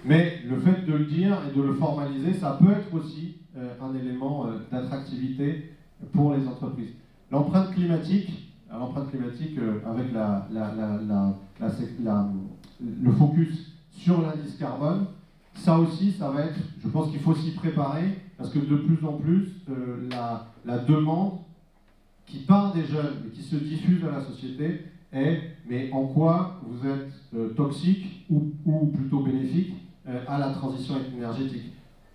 Mais le fait de le dire et de le formaliser, ça peut être aussi un élément d'attractivité pour les entreprises. L'empreinte climatique avec le focus sur l'indice carbone, ça aussi, ça va être, je pense qu'il faut s'y préparer, parce que de plus en plus, la demande qui part des jeunes et qui se diffuse à la société est mais en quoi vous êtes toxique ou plutôt bénéfique à la transition énergétique.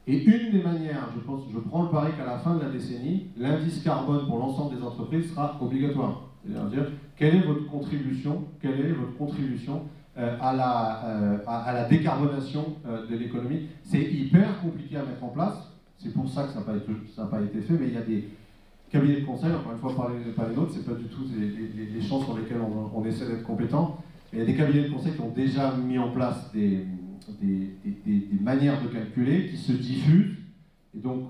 Et une des manières, je prends le pari qu'à la fin de la décennie, l'indice carbone pour l'ensemble des entreprises sera obligatoire. C'est-à-dire, quelle est votre contribution à la décarbonation de l'économie. C'est hyper compliqué à mettre en place, c'est pour ça que ça n'a pas été fait, mais il y a des cabinets de conseil, encore une fois pas les nôtres, c'est pas du tout les champs sur lesquels on essaie d'être compétent. Il y a des cabinets de conseil qui ont déjà mis en place des manières de calculer qui se diffusent, et donc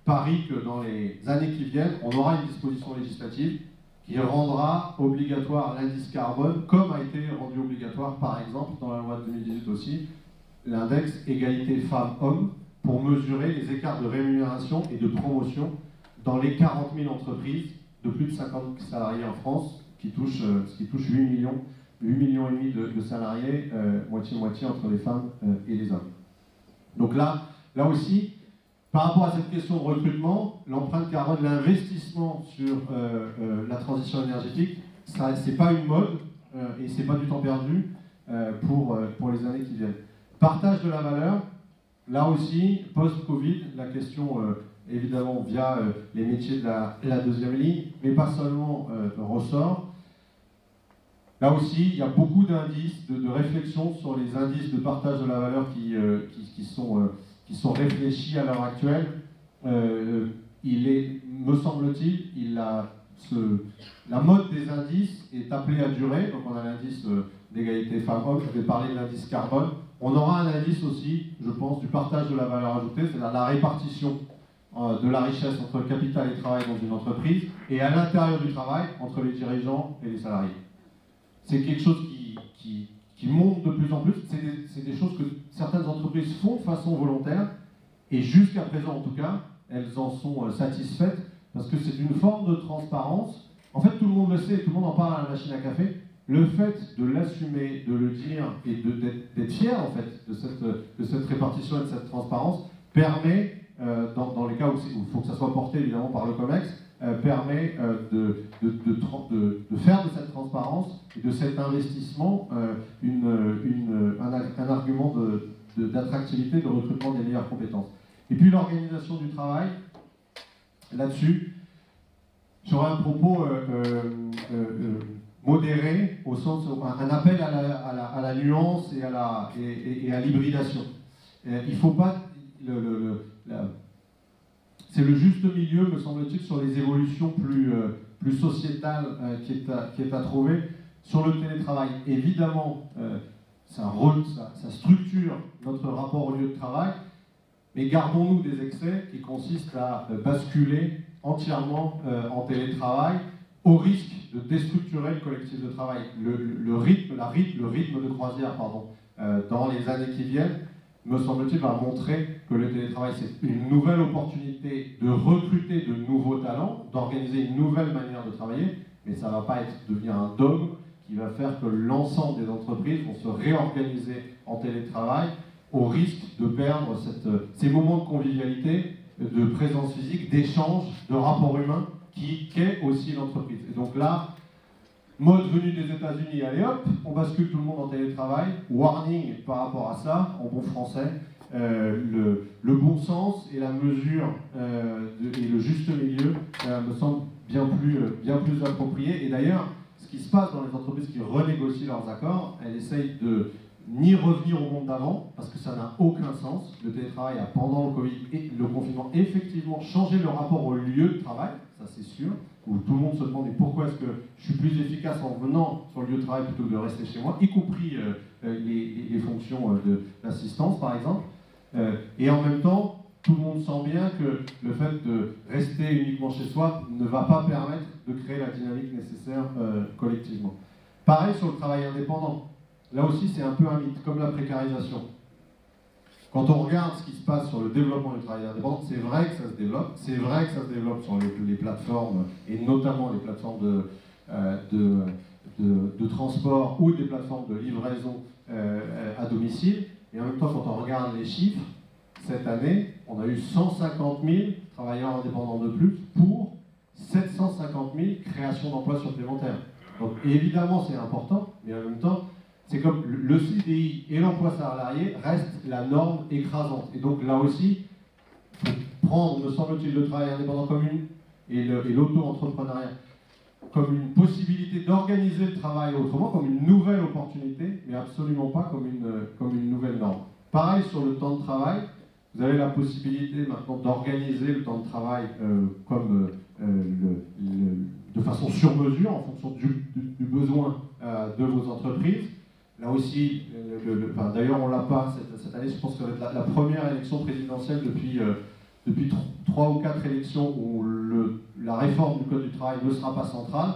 parie que dans les années qui viennent, on aura une disposition législative qui rendra obligatoire l'indice carbone, comme a été rendu obligatoire par exemple dans la loi de 2018 aussi, l'index égalité femmes-hommes, pour mesurer les écarts de rémunération et de promotion dans les 40 000 entreprises de plus de 50 salariés en France, qui touchent 8 millions et demi de salariés, moitié-moitié entre les femmes et les hommes. Donc là aussi, par rapport à cette question de recrutement, l'empreinte carbone, l'investissement sur la transition énergétique, c'est pas une mode et c'est pas du temps perdu pour les années qui viennent. Partage de la valeur, là aussi, post-Covid, la question évidemment via les métiers de la deuxième ligne, mais pas seulement ressort. Là aussi, il y a beaucoup d'indices, de réflexions sur les indices de partage de la valeur qui sont réfléchis à l'heure actuelle. Me semble-t-il, la mode des indices est appelée à durer. Donc on a l'indice d'égalité femmes-hommes, je vais parler de l'indice carbone. On aura un indice aussi, je pense, du partage de la valeur ajoutée, c'est-à-dire la répartition de la richesse entre le capital et le travail dans une entreprise, et à l'intérieur du travail, entre les dirigeants et les salariés. C'est quelque chose qui monte de plus en plus. C'est des choses que certaines entreprises font de façon volontaire, et jusqu'à présent en tout cas, elles en sont satisfaites, parce que c'est une forme de transparence. En fait, tout le monde le sait, tout le monde en parle à la machine à café. Le fait de l'assumer, de le dire et d'être fier en fait de cette répartition et de cette transparence permet, dans les cas où il faut que ça soit porté évidemment par le COMEX, permet de faire de cette transparence et de cet investissement un argument d'attractivité, de recrutement des meilleures compétences. Et puis l'organisation du travail, là-dessus, j'aurais un propos modéré, au sens un appel à la nuance et à l'hybridation. Il faut pas c'est le juste milieu, me semble-t-il, sur les évolutions plus sociétales qui est à trouver sur le télétravail. Évidemment, ça structure notre rapport au lieu de travail, mais gardons-nous des excès qui consistent à basculer entièrement en télétravail, au risque de déstructurer le collectif de travail. Le rythme de croisière, dans les années qui viennent, me semble-t-il, va montrer que le télétravail, c'est une nouvelle opportunité de recruter de nouveaux talents, d'organiser une nouvelle manière de travailler, mais ça ne va pas devenir un dogme qui va faire que l'ensemble des entreprises vont se réorganiser en télétravail au risque de perdre ces moments de convivialité, de présence physique, d'échange, de rapport humain qu'est aussi l'entreprise. Et donc là, mode venu des États-Unis, allez hop, on bascule tout le monde en télétravail. Warning par rapport à ça, en bon français, le bon sens et la mesure et le juste milieu me semblent bien plus appropriés. Et d'ailleurs, ce qui se passe dans les entreprises qui renégocient leurs accords, elles essayent de ni revenir au monde d'avant, parce que ça n'a aucun sens. Le télétravail a, pendant le Covid et le confinement, effectivement changé le rapport au lieu de travail, ça c'est sûr, où tout le monde se demande pourquoi est-ce que je suis plus efficace en venant sur le lieu de travail plutôt que de rester chez moi, y compris les fonctions d'assistance par exemple. Et en même temps, tout le monde sent bien que le fait de rester uniquement chez soi ne va pas permettre de créer la dynamique nécessaire collectivement. Pareil sur le travail indépendant. Là aussi, c'est un peu un mythe, comme la précarisation. Quand on regarde ce qui se passe sur le développement du travail indépendant, c'est vrai que ça se développe. C'est vrai que ça se développe sur les plateformes, et notamment les plateformes de transport ou des plateformes de livraison à domicile. Et en même temps, quand on regarde les chiffres, cette année, on a eu 150 000 travailleurs indépendants de plus pour 750 000 créations d'emplois supplémentaires. Donc évidemment, c'est important, mais en même temps, c'est comme le CDI et l'emploi salarié restent la norme écrasante. Et donc là aussi, il faut prendre, me semble-t-il, le travail indépendant comme et l'auto-entrepreneuriat comme une possibilité d'organiser le travail autrement, comme une nouvelle opportunité, mais absolument pas comme une nouvelle norme. Pareil sur le temps de travail, vous avez la possibilité maintenant d'organiser le temps de travail de façon sur mesure, en fonction du besoin de vos entreprises. Là aussi, d'ailleurs on ne l'a pas cette année, je pense que ça va être la première élection présidentielle depuis 3 ou 4 élections où la réforme du Code du travail ne sera pas centrale,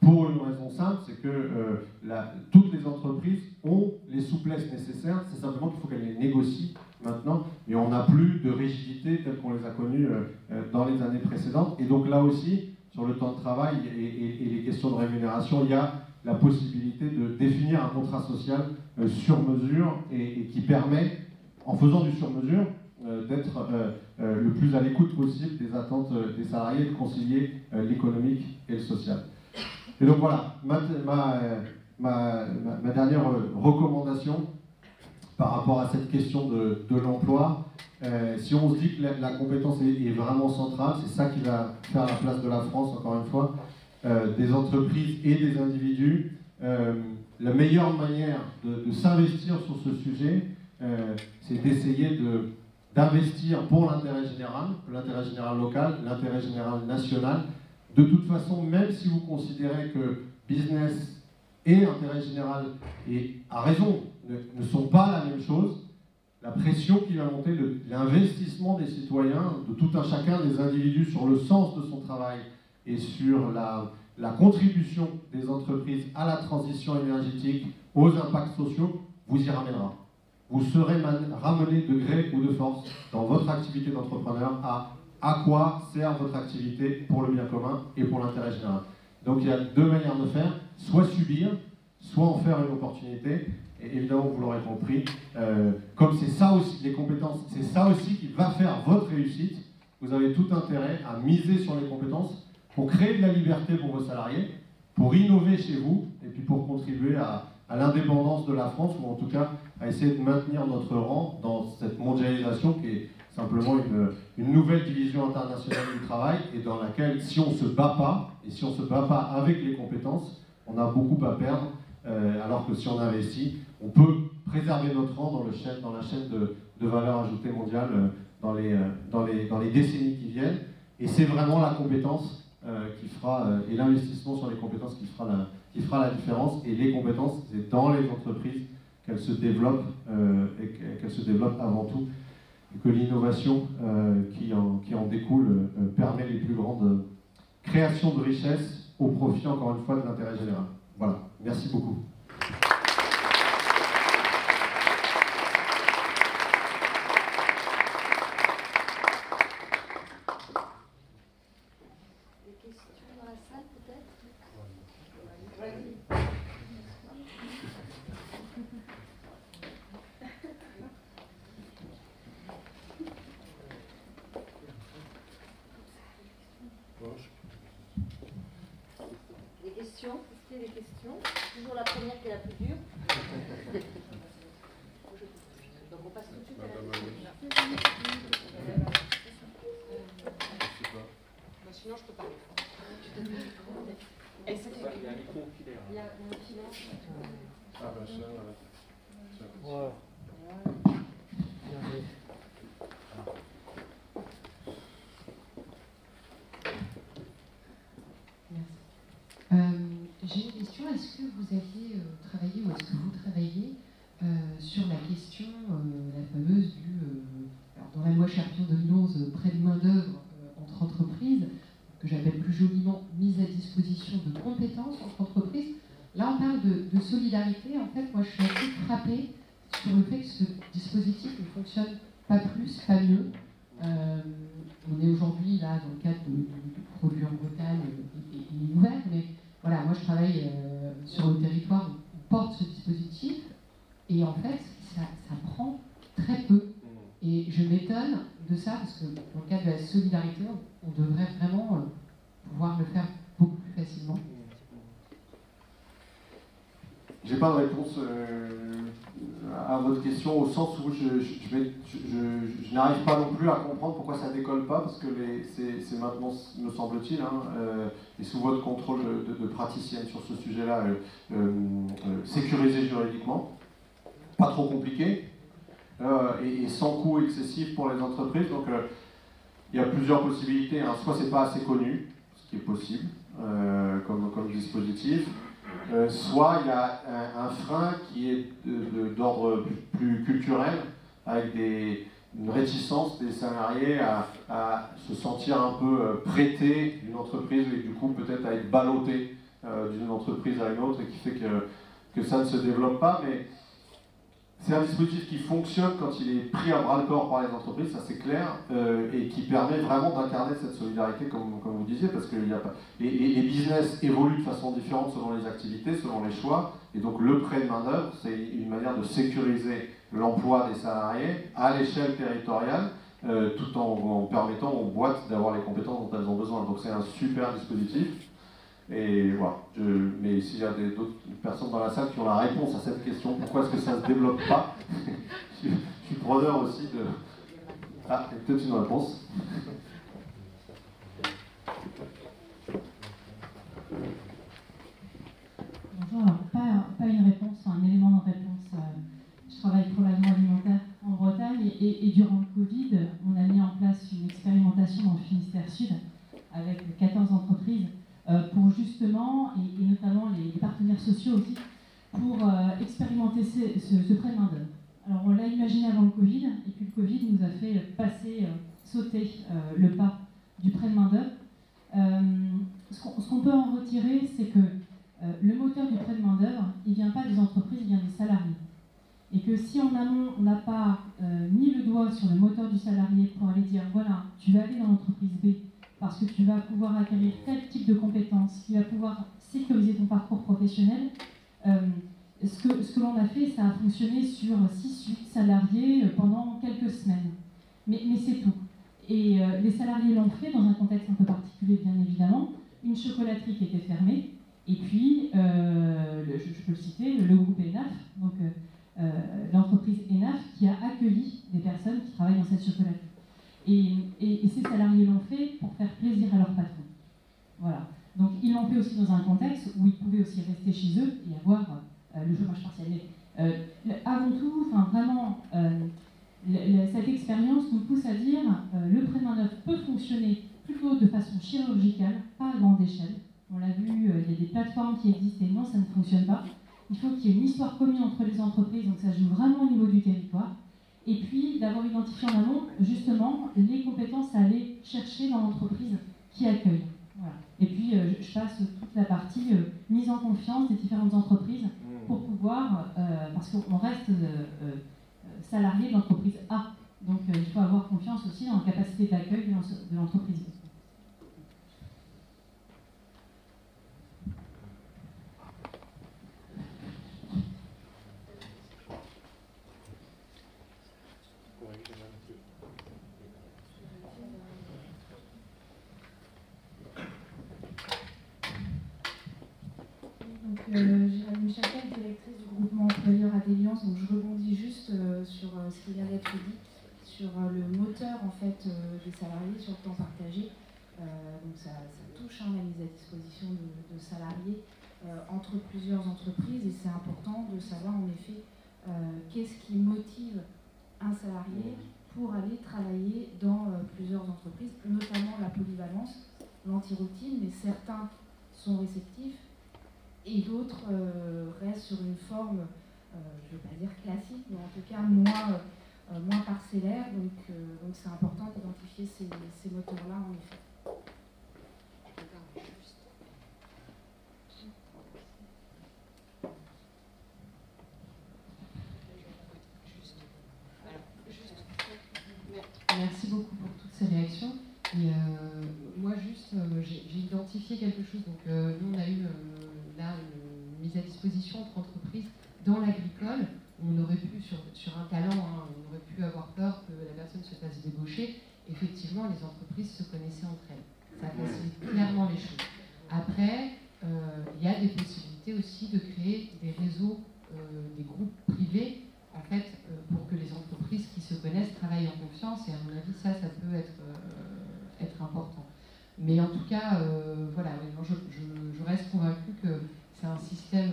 pour une raison simple, c'est que toutes les entreprises ont les souplesses nécessaires, c'est simplement qu'il faut qu'elles les négocient maintenant, mais on n'a plus de rigidité telle qu'on les a connues dans les années précédentes. Et donc là aussi, sur le temps de travail et les questions de rémunération, il y a la possibilité de définir un contrat social sur mesure et qui permet, en faisant du sur mesure, d'être le plus à l'écoute possible des attentes des salariés, de concilier l'économique et le social. Et donc voilà, ma dernière recommandation par rapport à cette question de l'emploi, si on se dit que la compétence est vraiment centrale, c'est ça qui va faire la place de la France, encore une fois, des entreprises et des individus. La meilleure manière de s'investir sur ce sujet, c'est d'essayer d'investir pour l'intérêt général local, l'intérêt général national, De toute façon, même si vous considérez que business et intérêt général, et à raison, ne sont pas la même chose, la pression qui va monter, l'investissement des citoyens, de tout un chacun des individus sur le sens de son travail et sur la contribution des entreprises à la transition énergétique, aux impacts sociaux, vous y ramènera. Vous serez ramené de gré ou de force dans votre activité d'entrepreneur à quoi sert votre activité pour le bien commun et pour l'intérêt général. Donc il y a deux manières de faire, soit subir, soit en faire une opportunité. Et évidemment, vous l'aurez compris, comme c'est ça aussi, les compétences, c'est ça aussi qui va faire votre réussite, vous avez tout intérêt à miser sur les compétences pour créer de la liberté pour vos salariés, pour innover chez vous, et puis pour contribuer à l'indépendance de la France, ou en tout cas à essayer de maintenir notre rang dans cette mondialisation qui est simplement une nouvelle division internationale du travail, et dans laquelle, si on ne se bat pas, et si on ne se bat pas avec les compétences, on a beaucoup à perdre, alors que si on investit, on peut préserver notre rang dans la chaîne de valeur ajoutée mondiale dans les décennies qui viennent. Et c'est vraiment la compétence qui fera, et l'investissement sur les compétences qui fera la différence. Et les compétences, c'est dans les entreprises qu'elles se développent, et qu'elles se développent avant tout. Et que l'innovation qui en découle permet les plus grandes créations de richesses au profit, encore une fois, de l'intérêt général. Voilà, merci beaucoup. Des questions. Toujours la première qui est la plus dure. Donc on passe tout de suite à la question. Sinon je peux parler. Il y a un micro filaire. Il y a un filaire. Ah bah ça, voilà. J'ai une question. Est-ce que vous aviez travaillé ou est-ce que vous travaillez sur la question, la fameuse alors dans la loi Cherpion 2011, prêt de main-d'œuvre entre entreprises, que j'appelle plus joliment mise à disposition de compétences entre entreprises. Là, on parle de solidarité. En fait, moi, je suis assez frappée sur le fait que ce dispositif ne fonctionne pas plus, pas mieux. On est aujourd'hui là dans le cadre du produit en Bretagne et ouvert, mais voilà, moi je travaille sur le territoire où on porte ce dispositif et en fait ça prend très peu. Et je m'étonne de ça parce que dans le cadre de la solidarité, on devrait vraiment pouvoir le faire beaucoup plus facilement. J'ai pas de réponse à votre question au sens où je n'arrive pas non plus à comprendre pourquoi ça décolle pas, parce que c'est maintenant, me semble-t-il, et sous votre contrôle de praticienne sur ce sujet-là, sécurisé juridiquement, pas trop compliqué, et sans coût excessif pour les entreprises. Donc il y a plusieurs possibilités. Soit c'est pas assez connu, ce qui est possible comme dispositif. Soit il y a un frein qui est d'ordre plus culturel, avec une réticence des salariés à se sentir un peu prêtés d'une entreprise et du coup peut-être à être ballottés d'une entreprise à une autre, et qui fait que ça ne se développe pas. Mais c'est un dispositif qui fonctionne quand il est pris à bras-le-corps par les entreprises, ça c'est clair, et qui permet vraiment d'incarner cette solidarité, comme vous disiez, parce que les business évoluent de façon différente selon les activités, selon les choix, et donc le prêt de main-d'œuvre, c'est une manière de sécuriser l'emploi des salariés à l'échelle territoriale, tout en permettant aux boîtes d'avoir les compétences dont elles ont besoin. Donc c'est un super dispositif. Et voilà. Mais s'il y a d'autres personnes dans la salle qui ont la réponse à cette question, pourquoi est-ce que ça ne se développe pas, je suis preneur aussi de... Ah, il y a peut-être une réponse. Bonjour, alors pas une réponse, un élément de réponse. Je travaille pour l'agroalimentaire en Bretagne et durant le Covid, on a mis en place une expérimentation dans le Finistère Sud avec 14 entreprises pour justement, et notamment les partenaires sociaux aussi, pour expérimenter ce prêt de main-d'œuvre. Alors on l'a imaginé avant le Covid, et puis le Covid nous a fait sauter le pas du prêt de main-d'œuvre. Ce qu'on peut en retirer, c'est que le moteur du prêt de main-d'œuvre, il ne vient pas des entreprises, il vient des salariés. Et que si en amont, on n'a pas mis le doigt sur le moteur du salarié pour aller dire, voilà, tu vas aller dans l'entreprise B parce que tu vas pouvoir acquérir tel type de compétences, qui va pouvoir sécuriser ton parcours professionnel, ce que l'on a fait, ça a fonctionné sur 6-8 salariés pendant quelques semaines. Mais c'est tout. Et les salariés l'ont fait dans un contexte un peu particulier, bien évidemment. Une chocolaterie qui était fermée, et puis, je peux le citer, le groupe ENAF, donc l'entreprise ENAF, qui a accueilli des personnes qui travaillent dans cette chocolaterie. Et ces salariés l'ont fait pour faire plaisir à leur patron. Voilà. Donc ils l'ont fait aussi dans un contexte où ils pouvaient aussi rester chez eux et avoir le chômage partiel. Mais avant tout, vraiment, cette expérience nous pousse à dire le prêt de main-d'œuvre peut fonctionner plutôt de façon chirurgicale, pas à grande échelle. On l'a vu, il y a des plateformes qui existent et non, ça ne fonctionne pas. Il faut qu'il y ait une histoire commune entre les entreprises, donc ça joue vraiment au niveau du territoire. Et puis d'avoir identifié en amont, justement, les compétences à aller chercher dans l'entreprise qui accueille. Voilà. Et puis je passe toute la partie mise en confiance des différentes entreprises pour pouvoir, parce qu'on reste salarié de l'entreprise A, donc il faut avoir confiance aussi dans la capacité d'accueil de l'entreprise B. Géraldine Chapelle, directrice du groupement employeur Adéliance. Donc je rebondis juste sur ce qui vient d'être dit, sur le moteur en fait des salariés, sur le temps partagé. Donc ça touche la mise à disposition de salariés entre plusieurs entreprises, et c'est important de savoir en effet qu'est-ce qui motive un salarié pour aller travailler dans plusieurs entreprises, notamment la polyvalence, l'anti-routine, mais certains sont réceptifs et d'autres restent sur une forme, je ne vais pas dire classique, mais en tout cas moins parcellaire. Donc c'est important d'identifier ces moteurs-là en effet. Merci beaucoup pour toutes ces réactions. Et moi, juste, j'ai identifié quelque chose. Donc, nous, on a eu là une mise à disposition entre entreprises dans l'agricole. On aurait pu, sur un talent, on aurait pu avoir peur que la personne se fasse débaucher. Effectivement, les entreprises se connaissaient entre elles. Ça facilite clairement les choses. Après, il y a des possibilités aussi de créer des réseaux, des groupes privés, en fait, pour que les entreprises qui se connaissent travaillent en confiance, et à mon avis, ça peut être important. Mais en tout cas, voilà, je reste convaincue que c'est un système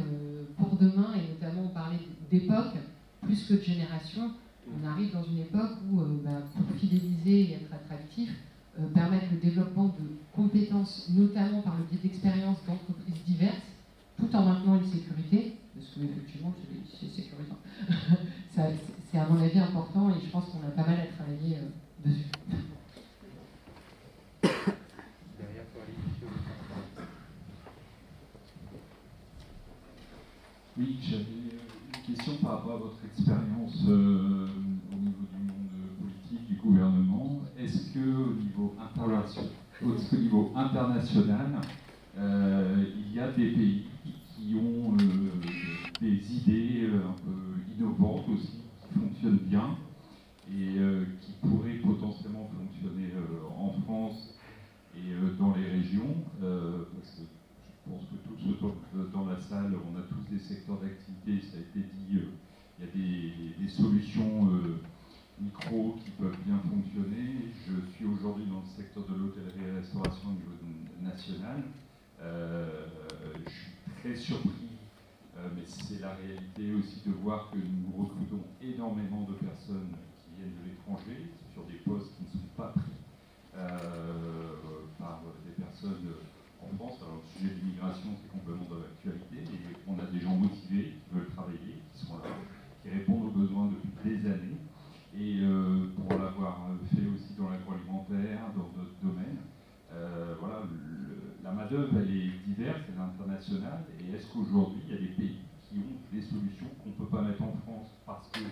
pour demain, et notamment on parlait d'époque plus que de génération. On arrive dans une époque où, pour fidéliser et être attractif, permettre le développement de compétences, notamment par le biais d'expériences d'entreprises diverses, tout en maintenant une sécurité, parce que effectivement c'est sécurisant. C'est à mon avis important, et je pense qu'on a pas mal à travailler dessus. Oui, j'avais une question par rapport à votre expérience au niveau du monde politique, du gouvernement. Est-ce qu'au niveau international, il y a des pays qui ont des idées un peu innovantes aussi, qui fonctionnent bien et qui pourraient potentiellement fonctionner en France et dans les régions, parce que je pense que tous dans la salle, on a tous des secteurs d'activité, ça a été dit, il y a des solutions micro qui peuvent bien fonctionner. Je suis aujourd'hui dans le secteur de l'hôtellerie et la restauration au niveau national. Je suis très surpris, mais c'est la réalité aussi de voir que nous recrutons énormément de personnes qui viennent de l'étranger sur des postes qui ne sont pas pris par des personnes en France. Alors le sujet de l'immigration, c'est complètement dans l'actualité, et on a des gens motivés qui veulent travailler, qui sont là, qui répondent aux besoins depuis des années. Et pour l'avoir fait aussi dans l'agroalimentaire, dans d'autres domaines, voilà, la main-d'œuvre, elle est diverse, elle est internationale. Et est-ce qu'aujourd'hui, il y a des pays qui ont des solutions qu'on ne peut pas mettre en France parce que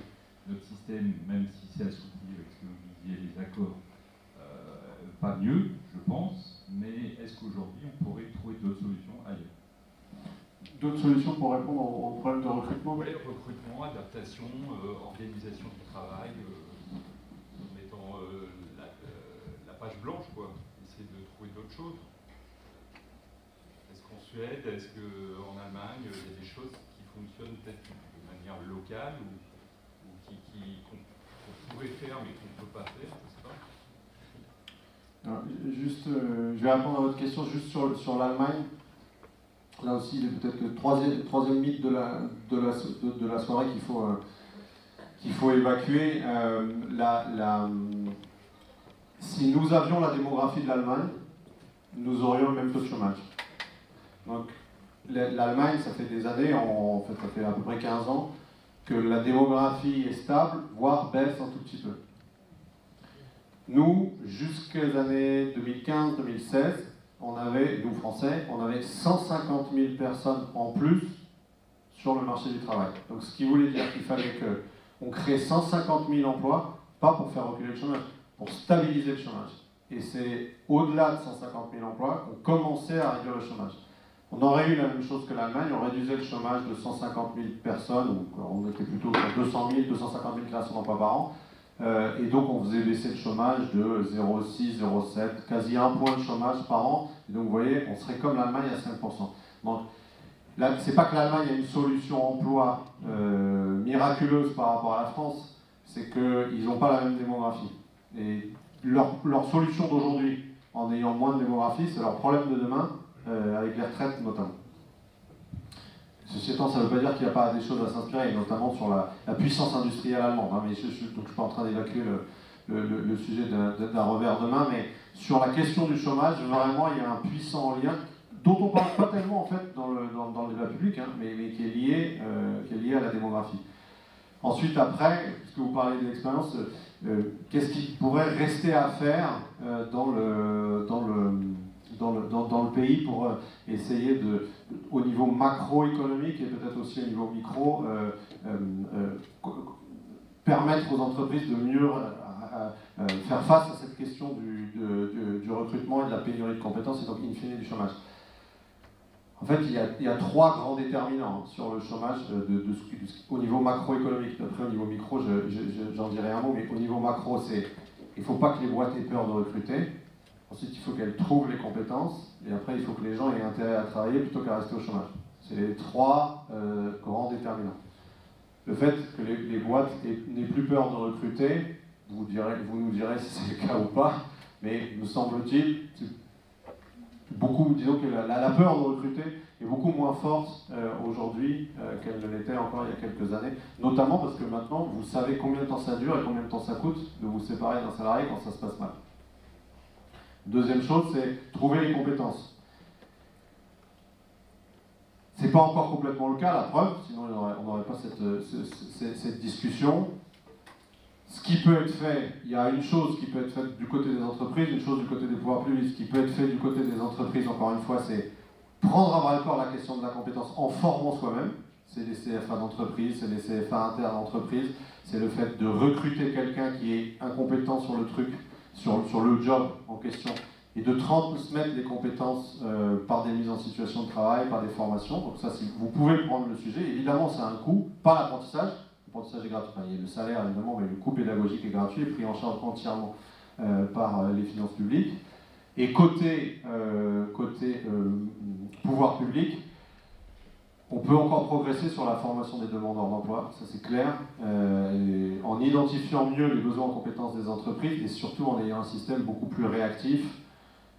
notre système, même si c'est assoupli avec ce que vous disiez, les accords, pas mieux, je pense, mais est-ce qu'aujourd'hui, on pourrait trouver d'autres solutions ailleurs? D'autres solutions pour répondre aux problèmes de recrutement? Oui, recrutement, adaptation, organisation du travail, en mettant la page blanche, quoi. Essayer de trouver d'autres choses. Est-ce qu'en Suède, est-ce qu'en Allemagne, il y a des choses qui fonctionnent peut-être de manière locale ou qu'on pourrait faire mais qu'on ne peut pas faire, je ne sais pas. Alors, juste, je vais répondre à votre question juste sur l'Allemagne. Là aussi, il est peut-être le troisième mythe de la soirée qu'il faut évacuer. Si nous avions la démographie de l'Allemagne, nous aurions le même taux de chômage. Donc, l'Allemagne, ça fait des années, en fait, ça fait à peu près 15 ans, que la démographie est stable, voire baisse un tout petit peu. Nous, jusqu'aux années 2015-2016, nous Français, on avait 150 000 personnes en plus sur le marché du travail. Donc ce qui voulait dire qu'il fallait qu'on crée 150 000 emplois, pas pour faire reculer le chômage, pour stabiliser le chômage. Et c'est au-delà de 150 000 emplois qu'on commençait à réduire le chômage. On aurait eu la même chose que l'Allemagne, on réduisait le chômage de 150 000 personnes, ou on était plutôt sur 200 000, 250 000 créations d'emplois par an. Et donc on faisait baisser le chômage de 0,6, 0,7, quasi 1 point de chômage par an. Et donc vous voyez, on serait comme l'Allemagne à 5%. Donc là, c'est pas que l'Allemagne a une solution emploi miraculeuse par rapport à la France, c'est qu'ils n'ont pas la même démographie. Et leur solution d'aujourd'hui, en ayant moins de démographie, c'est leur problème de demain, avec les retraites notamment. Ceci étant, ça ne veut pas dire qu'il n'y a pas des choses à s'inspirer, notamment sur la puissance industrielle allemande. Hein, mais je ne suis pas en train d'évacuer le sujet d'un revers de main, mais sur la question du chômage, vraiment, il y a un puissant lien, dont on ne parle pas tellement en fait dans le débat public, hein, mais qui est lié à la démographie. Ensuite, après, puisque vous parlez de l'expérience, qu'est-ce qui pourrait rester à faire dans le pays pour essayer au niveau macroéconomique et peut-être aussi au niveau micro, permettre aux entreprises de mieux faire face à cette question du recrutement et de la pénurie de compétences et donc in fine du chômage. En fait, il y a 3 grands déterminants sur le chômage au niveau macroéconomique. Après, au niveau micro, j'en dirai un mot, mais au niveau macro, il ne faut pas que les boîtes aient peur de recruter. Ensuite, il faut qu'elles trouvent les compétences. Et après, il faut que les gens aient intérêt à travailler plutôt qu'à rester au chômage. C'est les 3 grands déterminants. Le fait que les boîtes n'aient plus peur de recruter, vous nous direz si c'est le cas ou pas, mais nous semble-t-il, disons que la peur de recruter est beaucoup moins forte aujourd'hui qu'elle ne l'était encore il y a quelques années, notamment parce que maintenant, vous savez combien de temps ça dure et combien de temps ça coûte de vous séparer d'un salarié quand ça se passe mal. Deuxième chose, c'est trouver les compétences. Ce n'est pas encore complètement le cas, la preuve, sinon on n'aurait pas cette discussion. Ce qui peut être fait, il y a une chose qui peut être faite du côté des entreprises, une chose du côté des pouvoirs publics. Ce qui peut être fait du côté des entreprises, encore une fois, c'est prendre à bras-le-corps la question de la compétence en formant soi-même. C'est les CFA d'entreprise, c'est les CFA internes d'entreprise, c'est le fait de recruter quelqu'un qui est incompétent sur le truc, sur le job en question, et de transmettre les compétences par des mises en situation de travail, par des formations. Donc ça, vous pouvez prendre le sujet. Évidemment, ça a un coût, pas l'apprentissage. L'apprentissage est gratuit. Enfin, il y a le salaire, évidemment, mais le coût pédagogique est gratuit et pris en charge entièrement par les finances publiques. Et côté pouvoir public, on peut encore progresser sur la formation des demandeurs d'emploi, ça c'est clair, en identifiant mieux les besoins en compétences des entreprises et surtout en ayant un système beaucoup plus réactif.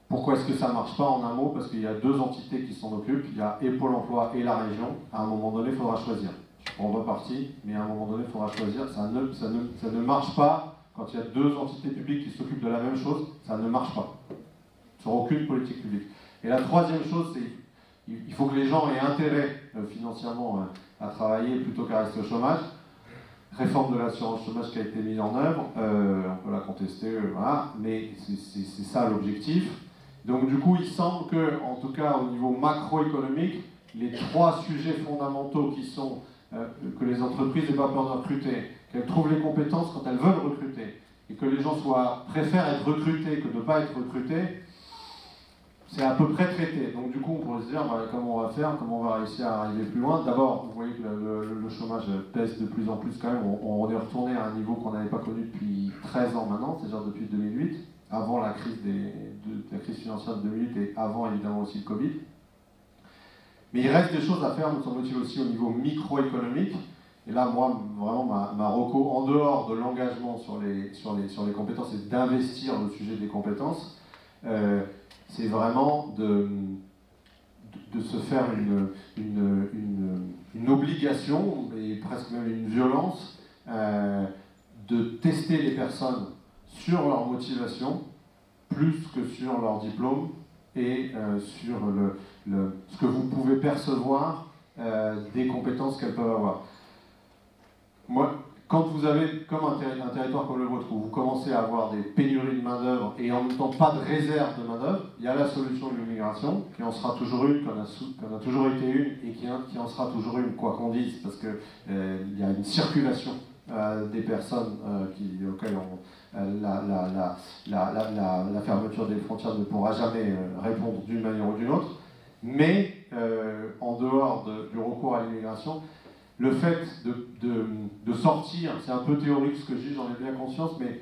Pourquoi est-ce que ça ne marche pas en un mot? Parce qu'il y a 2 entités qui s'en occupent, il y a et Pôle emploi et la région. À un moment donné, il faudra choisir. Je prends pas parti, mais à un moment donné, il faudra choisir. Ça ne marche pas quand il y a 2 entités publiques qui s'occupent de la même chose, ça ne marche pas. sur aucune politique publique. Et la troisième chose, c'est qu'il faut que les gens aient intérêt financièrement à travailler plutôt qu'à rester au chômage. Réforme de l'assurance chômage qui a été mise en œuvre, on peut la contester, voilà, mais c'est ça l'objectif. Donc du coup, il semble que, en tout cas au niveau macroéconomique, les trois sujets fondamentaux qui sont que les entreprises n'aient pas peur de recruter, qu'elles trouvent les compétences quand elles veulent recruter, et que les gens préfèrent être recrutés que de ne pas être recrutés, c'est à peu près traité. Donc du coup, on pourrait se dire comment on va faire, comment on va réussir à arriver plus loin. D'abord, vous voyez que le chômage baisse de plus en plus quand même. On est retourné à un niveau qu'on n'avait pas connu depuis 13 ans maintenant, c'est-à-dire depuis 2008, avant la crise, la crise financière de 2008 et avant évidemment aussi le Covid. Mais il reste des choses à faire, nous semble-t-il, aussi au niveau microéconomique. Et là, moi, vraiment, ma reco, en dehors de l'engagement sur les compétences et d'investir le sujet des compétences, c'est vraiment de se faire une obligation, et presque même une violence, de tester les personnes sur leur motivation, plus que sur leur diplôme, et sur ce que vous pouvez percevoir des compétences qu'elles peuvent avoir. Moi, quand vous avez, comme un territoire comme le vôtre, où vous commencez à avoir des pénuries de main-d'œuvre et en même temps pas de réserve de main-d'œuvre, il y a la solution de l'immigration, qui en sera toujours une, qui en a toujours été une, et qui en sera toujours une, quoi qu'on dise, parce qu'il y a une circulation des personnes auxquelles la fermeture des frontières ne pourra jamais répondre d'une manière ou d'une autre. Mais en dehors du recours à l'immigration, le fait de sortir, c'est un peu théorique ce que je dis, j'en ai bien conscience, mais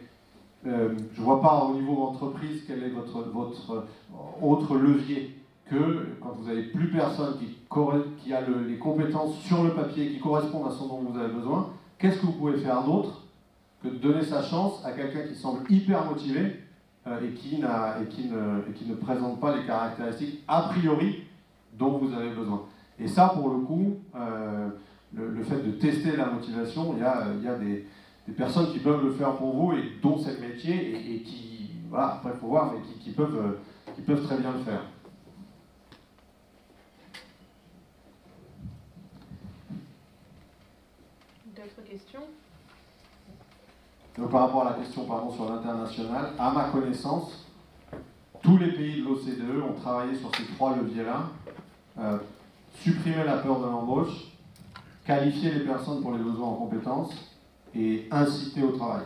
je ne vois pas au niveau entreprise quel est votre autre levier que quand vous n'avez plus personne qui a les compétences sur le papier qui correspondent à ce dont vous avez besoin, qu'est-ce que vous pouvez faire d'autre que de donner sa chance à quelqu'un qui semble hyper motivé et qui ne présente pas les caractéristiques a priori dont vous avez besoin. Et ça, pour le coup, le fait de tester la motivation, il y a des personnes qui peuvent le faire pour vous et dont c'est le métier et qui, voilà, après il faut voir, mais qui peuvent très bien le faire. D'autres questions? Donc par rapport à la question sur l'international, à ma connaissance, tous les pays de l'OCDE ont travaillé sur ces trois leviers-là. Supprimer la peur de l'embauche, qualifier les personnes pour les besoins en compétences et inciter au travail.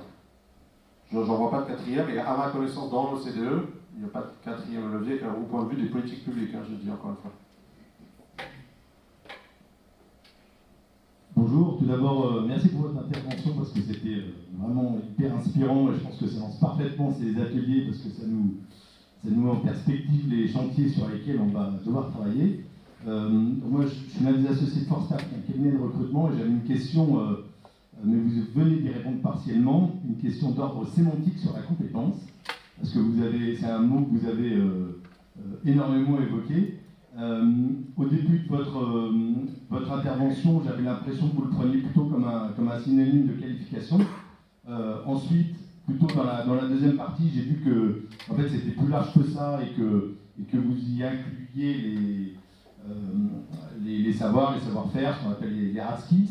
Je n'en vois pas de quatrième, et à ma connaissance, dans l'OCDE, il n'y a pas de quatrième levier au point de vue des politiques publiques, je dis encore une fois. Bonjour, tout d'abord, merci pour votre intervention parce que c'était vraiment hyper inspirant et je pense que ça lance parfaitement ces ateliers parce que ça nous met en perspective les chantiers sur lesquels on va devoir travailler. Moi, je suis l'un des associés de Forstaff, qui est un cabinet de recrutement, et j'avais une question, mais vous venez d'y répondre partiellement, une question d'ordre sémantique sur la compétence, parce que c'est un mot que vous avez énormément évoqué. Au début de votre intervention, j'avais l'impression que vous le preniez plutôt comme un synonyme de qualification. Ensuite, plutôt dans la deuxième partie, j'ai vu que en fait, c'était plus large que ça et que vous y incluiez les savoirs, les savoir-faire, ce qu'on appelle les hard skills.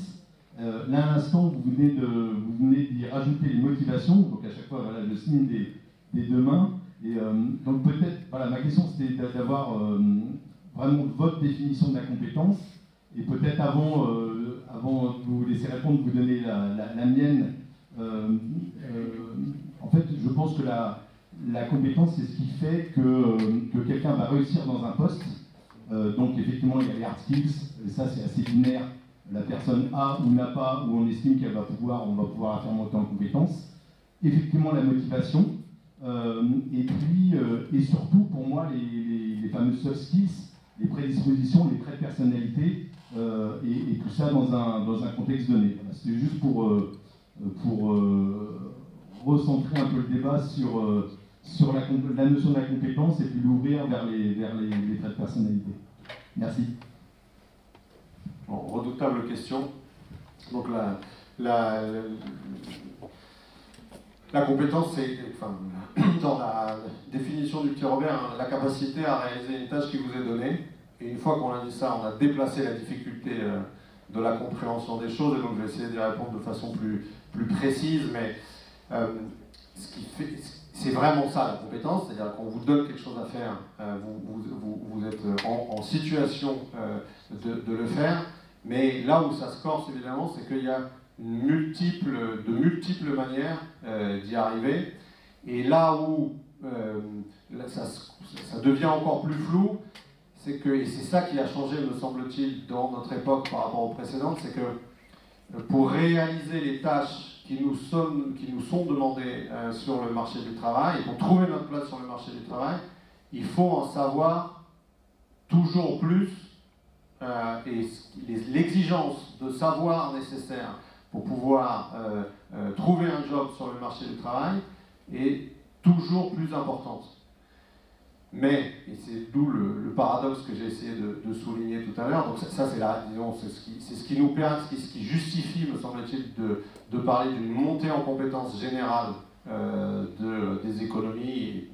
Là, à l'instant, vous venez d'y rajouter les motivations, donc à chaque fois, voilà, le signe des deux mains. Et donc peut-être, voilà, ma question c'était d'avoir vraiment votre définition de la compétence, et peut-être avant de vous laisser répondre, vous donner la mienne. En fait, je pense que la compétence, c'est ce qui fait que quelqu'un va réussir dans un poste. Donc effectivement, il y a les hard skills, et ça c'est assez binaire. La personne a ou n'a pas, ou on estime on va pouvoir la faire monter en compétence. Effectivement, la motivation. Et puis, et surtout, pour moi, les fameux soft skills, les prédispositions, les traits de personnalité, et tout ça dans un contexte donné. Voilà, c'était juste pour recentrer un peu le débat sur la notion de la compétence et puis l'ouvrir vers les traits de personnalité. Merci. Bon, redoutable question. Donc La compétence, c'est, enfin, dans la définition du petit Robert, hein, la capacité à réaliser une tâche qui vous est donnée. Et une fois qu'on a dit ça, on a déplacé la difficulté de la compréhension des choses. Et donc, je vais essayer d'y répondre de façon plus précise. Mais ce qui fait, c'est vraiment ça, la compétence. C'est-à-dire qu'on vous donne quelque chose à faire, vous êtes en situation de le faire. Mais là où ça se corse, évidemment, c'est qu'il y a de multiples manières d'y arriver. Et là où ça devient encore plus flou, c'est que, et c'est ça qui a changé, me semble-t-il, dans notre époque par rapport aux précédentes, c'est que pour réaliser les tâches qui nous sont demandées sur le marché du travail, pour trouver notre place sur le marché du travail, il faut en savoir toujours plus, et l'exigence de savoir nécessaire pour pouvoir trouver un job sur le marché du travail est toujours plus importante. Mais, et c'est d'où le paradoxe que j'ai essayé de souligner tout à l'heure, donc ça c'est ce qui nous permet, ce qui justifie, me semble-t-il, de parler d'une montée en compétences générale des économies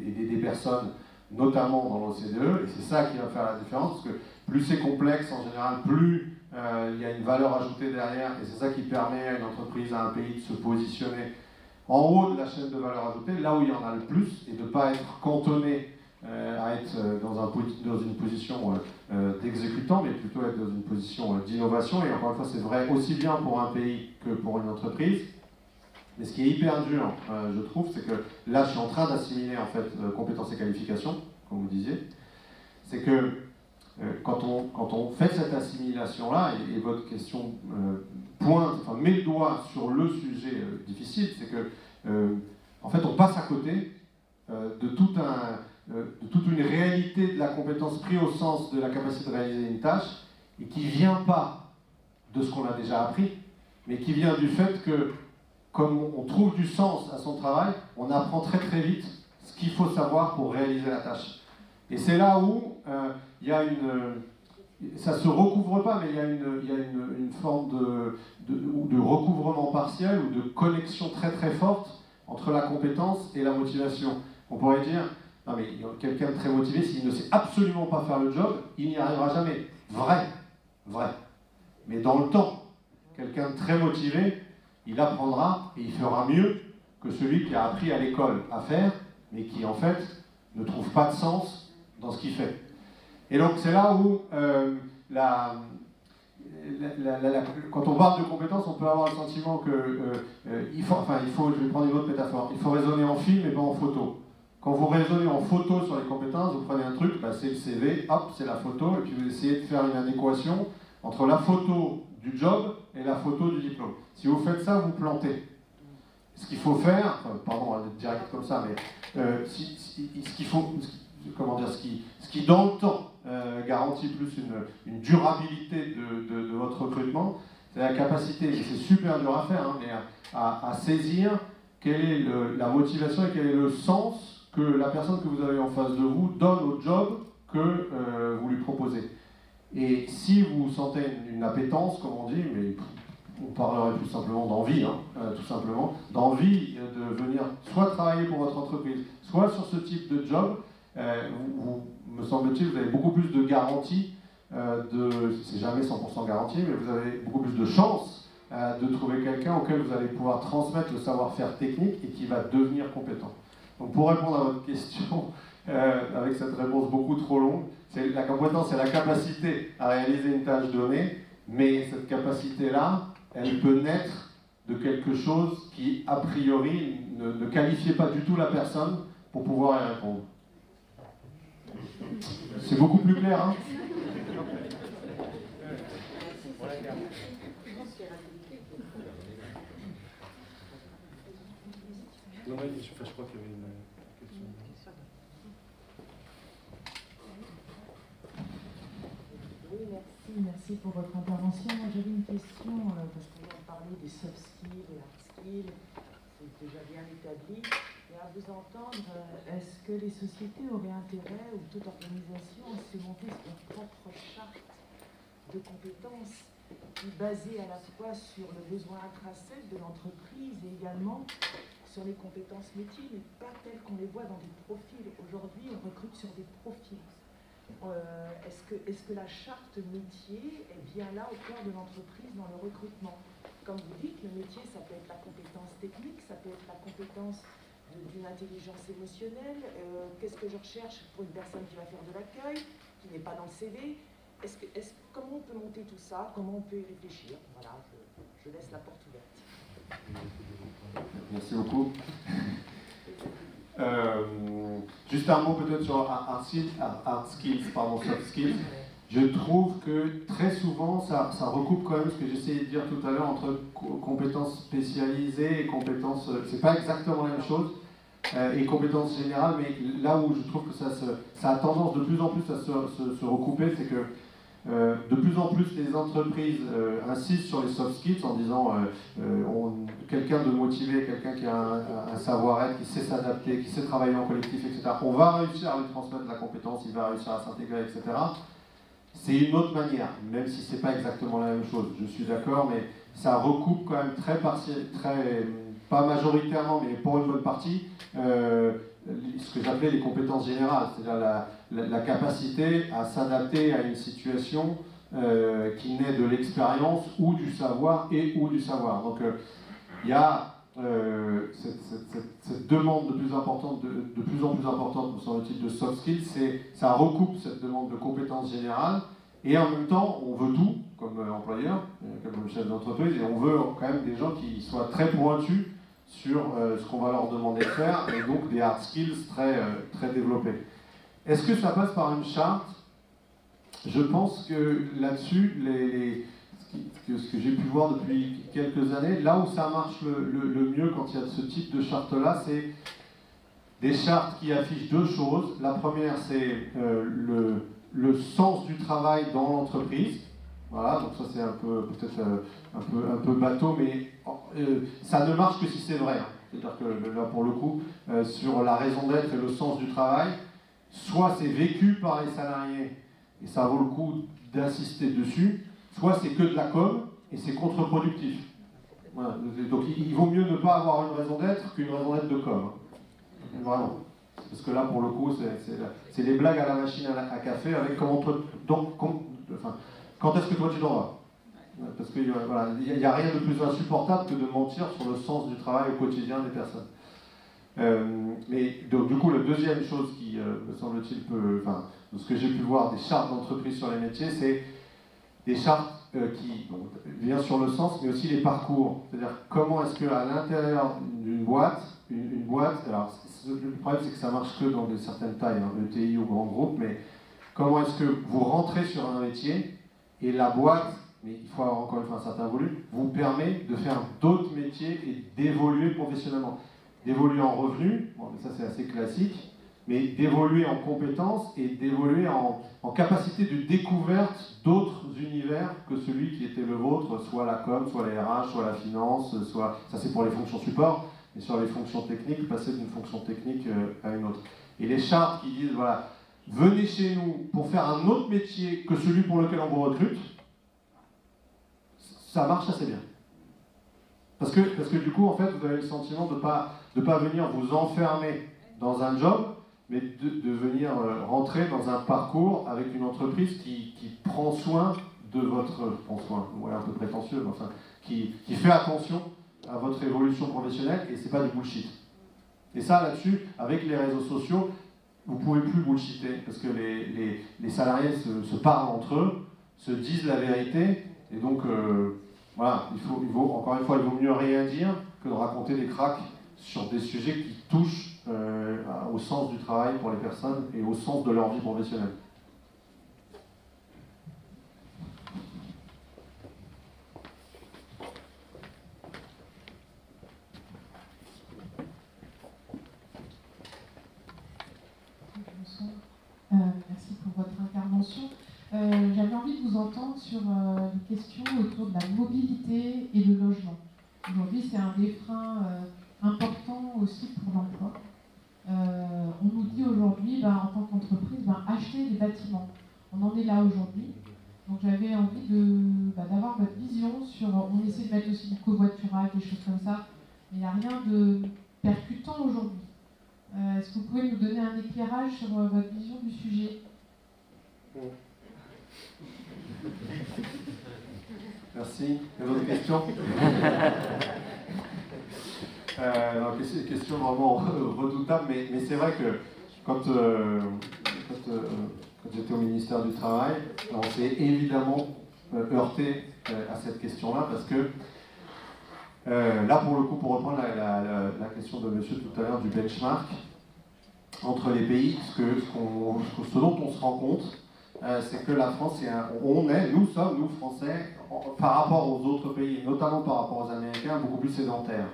et des personnes, notamment dans l'OCDE, et c'est ça qui va faire la différence, parce que plus c'est complexe en général, plus il y a une valeur ajoutée derrière, et c'est ça qui permet à une entreprise, à un pays de se positionner en haut de la chaîne de valeur ajoutée, là où il y en a le plus, et de ne pas être cantonné à être dans une position d'exécutant, mais plutôt être dans une position d'innovation. Et encore une fois, c'est vrai aussi bien pour un pays que pour une entreprise. Mais ce qui est hyper dur, je trouve, c'est que là, je suis en train d'assimiler en fait compétences et qualifications, comme vous disiez. C'est que quand on fait cette assimilation-là, et votre question met le doigt sur le sujet difficile, c'est que en fait, on passe à côté de toute une réalité de la compétence prise au sens de la capacité de réaliser une tâche, et qui ne vient pas de ce qu'on a déjà appris, mais qui vient du fait que, comme on trouve du sens à son travail, on apprend très très vite ce qu'il faut savoir pour réaliser la tâche. Et c'est là où il y a ça ne se recouvre pas, mais il y a une forme de recouvrement partiel ou de connexion très très forte entre la compétence et la motivation. On pourrait dire, non mais quelqu'un de très motivé, s'il ne sait absolument pas faire le job, il n'y arrivera jamais. Vrai. Mais dans le temps, quelqu'un de très motivé, il apprendra et il fera mieux que celui qui a appris à l'école à faire, mais qui en fait ne trouve pas de sens dans ce qu'il fait. Et donc c'est là où quand on parle de compétences, on peut avoir le sentiment que je vais prendre une autre métaphore, il faut raisonner en film et pas en photo. Quand vous raisonnez en photo sur les compétences, vous prenez un truc, c'est le CV, hop, c'est la photo, et puis vous essayez de faire une adéquation entre la photo du job et la photo du diplôme. Si vous faites ça, vous plantez. Ce qu'il faut faire, pardon, on va être direct comme ça, mais ce qu'il faut, ce qui dans le temps garantit plus une durabilité de votre recrutement, c'est la capacité, et c'est super dur à faire, mais à saisir quelle est la motivation et quel est le sens que la personne que vous avez en face de vous donne au job que vous lui proposez. Et si vous sentez une appétence, comme on dit, mais on parlerait plus simplement d'envie, tout simplement, d'envie de venir soit travailler pour votre entreprise, soit sur ce type de job, me semble-t-il, vous avez beaucoup plus de garanties, c'est jamais 100% garanti, mais vous avez beaucoup plus de chances de trouver quelqu'un auquel vous allez pouvoir transmettre le savoir-faire technique et qui va devenir compétent. Donc pour répondre à votre question, avec cette réponse beaucoup trop longue, la compétence, c'est la capacité à réaliser une tâche donnée, mais cette capacité-là, elle peut naître de quelque chose qui, a priori, ne qualifiait pas du tout la personne pour pouvoir y répondre. C'est beaucoup plus clair, hein? Je crois qu'il y avait une question. Oui, merci pour votre intervention. Moi, j'avais une question, parce qu'on a parlé des soft skills, des hard skills, c'est déjà bien établi. Et à vous entendre, est-ce que les sociétés auraient intérêt, ou toute organisation, à se monter leur propre charte de compétences qui est basé à la fois sur le besoin intrinsèque de l'entreprise et également sur les compétences métiers, mais pas telles qu'on les voit dans des profils. Aujourd'hui, on recrute sur des profils. Est-ce que la charte métier est bien là au cœur de l'entreprise dans le recrutement? Comme vous dites, le métier, ça peut être la compétence technique, ça peut être la compétence d'une intelligence émotionnelle. Qu'est-ce que je recherche pour une personne qui va faire de l'accueil, qui n'est pas dans le CV? Comment on peut monter tout ça? Comment on peut y réfléchir? Voilà, je laisse la porte ouverte. Merci beaucoup. Juste un mot peut-être sur hard skills, pardon, soft skills. Je trouve que très souvent, ça recoupe quand même ce que j'essayais de dire tout à l'heure entre compétences spécialisées et compétences, c'est pas exactement la même chose, et compétences générales, mais là où je trouve que ça a tendance de plus en plus à se recouper, c'est que de plus en plus les entreprises insistent sur les soft skills en disant quelqu'un de motivé, quelqu'un qui a un savoir-être, qui sait s'adapter, qui sait travailler en collectif, etc. On va réussir à lui transmettre la compétence, il va réussir à s'intégrer, etc. C'est une autre manière, même si c'est pas exactement la même chose, je suis d'accord, mais ça recoupe quand même pas majoritairement, mais pour une bonne partie, ce que j'appelais les compétences générales, c'est-à-dire la capacité à s'adapter à une situation qui naît de l'expérience ou du savoir ou du savoir. Donc il y a cette demande de plus en plus importante, me semble-t-il, de soft skills, ça recoupe cette demande de compétences générales, et en même temps, on veut tout, comme employeur, comme chef d'entreprise, et on veut quand même des gens qui soient très pointus sur ce qu'on va leur demander de faire, et donc des hard skills très développés. Est-ce que ça passe par une charte? Je pense que là-dessus, ce que j'ai pu voir depuis quelques années, là où ça marche le mieux quand il y a ce type de charte-là, c'est des chartes qui affichent deux choses. La première, c'est le sens du travail dans l'entreprise. Voilà, donc ça c'est peut-être un peu bateau, mais ça ne marche que si c'est vrai. C'est-à-dire que là, pour le coup, sur la raison d'être et le sens du travail, soit c'est vécu par les salariés, et ça vaut le coup d'insister dessus, soit c'est que de la com, et c'est contre-productif. Voilà. Donc il vaut mieux ne pas avoir une raison d'être qu'une raison d'être de com. Vraiment. Parce que là, pour le coup, c'est les blagues à la machine à café avec comment toi... quand est-ce que toi tu t'en vas? Parce qu'il n'y a rien de plus insupportable que de mentir sur le sens du travail au quotidien des personnes. Mais donc, du coup, la deuxième chose qui, me semble-t-il, de ce que j'ai pu voir des chartes d'entreprise sur les métiers, c'est des chartes qui viennent sur le sens, mais aussi les parcours. C'est-à-dire comment est-ce qu'à l'intérieur d'une boîte, une boîte, alors le problème c'est que ça marche que dans certaines tailles, ETI ou grands groupes, mais comment est-ce que vous rentrez sur un métier et la boîte, mais il faut avoir encore une fois un certain volume, vous permet de faire d'autres métiers et d'évoluer professionnellement. D'évoluer en revenus, bon, ça c'est assez classique, mais d'évoluer en compétences et d'évoluer en capacité de découverte d'autres univers que celui qui était le vôtre, soit la com, soit les RH, soit la finance, soit, ça c'est pour les fonctions support, et sur les fonctions techniques, passer d'une fonction technique à une autre. Et les chartes qui disent, voilà, venez chez nous pour faire un autre métier que celui pour lequel on vous recrute, ça marche assez bien. Parce que du coup, en fait, vous avez le sentiment de ne pas venir vous enfermer dans un job, mais de venir rentrer dans un parcours avec une entreprise qui prend soin de votre... prend soin, ouais, un peu prétentieux, mais enfin, qui fait attention à votre évolution professionnelle, et c'est pas du bullshit. Et ça, là-dessus, avec les réseaux sociaux, vous pouvez plus bullshiter, parce que les salariés se parlent entre eux, se disent la vérité, et donc... voilà, encore une fois, il vaut mieux rien dire que de raconter des cracks sur des sujets qui touchent au sens du travail pour les personnes et au sens de leur vie professionnelle. Merci pour votre intervention. J'avais envie de vous entendre sur une question autour de la mobilité et le logement. Aujourd'hui, c'est un des freins importants aussi pour l'emploi. On nous dit aujourd'hui, en tant qu'entreprise, achetez des bâtiments. On en est là aujourd'hui. Donc j'avais envie d'avoir votre vision sur, on essaie de mettre aussi du covoiturage, des choses comme ça, mais il n'y a rien de percutant aujourd'hui. Est-ce que vous pouvez nous donner un éclairage sur votre vision du sujet? Merci. D'autres questions? C'est une question vraiment redoutable, mais c'est vrai que quand j'étais au ministère du Travail, on s'est évidemment heurté à cette question-là, parce que là, pour le coup, pour reprendre la question de monsieur tout à l'heure du benchmark entre les pays, ce dont on se rend compte, c'est que la France, nous sommes, nous Français, par rapport aux autres pays, notamment par rapport aux Américains, beaucoup plus sédentaires.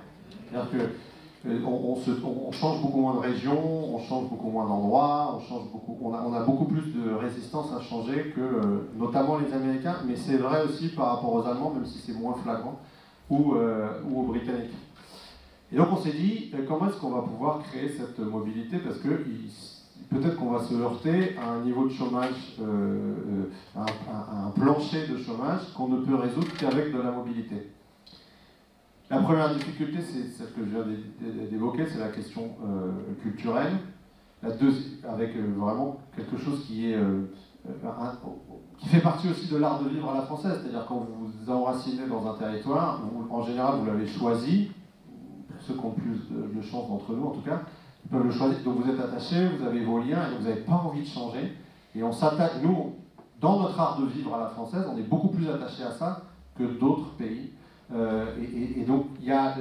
C'est-à-dire qu'on change beaucoup moins de régions, on change beaucoup moins d'endroits, on a beaucoup plus de résistance à changer que notamment les Américains, mais c'est vrai aussi par rapport aux Allemands, même si c'est moins flagrant, ou aux Britanniques. Et donc on s'est dit, comment est-ce qu'on va pouvoir créer cette mobilité, parce que peut-être qu'on va se heurter à un niveau de chômage, à un plancher de chômage qu'on ne peut résoudre qu'avec de la mobilité. La première difficulté, c'est celle que je viens d'évoquer, c'est la question culturelle. La deuxième, avec vraiment quelque chose qui fait partie aussi de l'art de vivre à la française, c'est-à-dire quand vous vous enracinez dans un territoire, en général vous l'avez choisi, ceux qui ont plus de chance d'entre nous en tout cas, ils peuvent le choisir, donc vous êtes attachés, vous avez vos liens, et donc vous n'avez pas envie de changer, et on s'attache, nous, dans notre art de vivre à la française, on est beaucoup plus attachés à ça que d'autres pays. Et donc, là,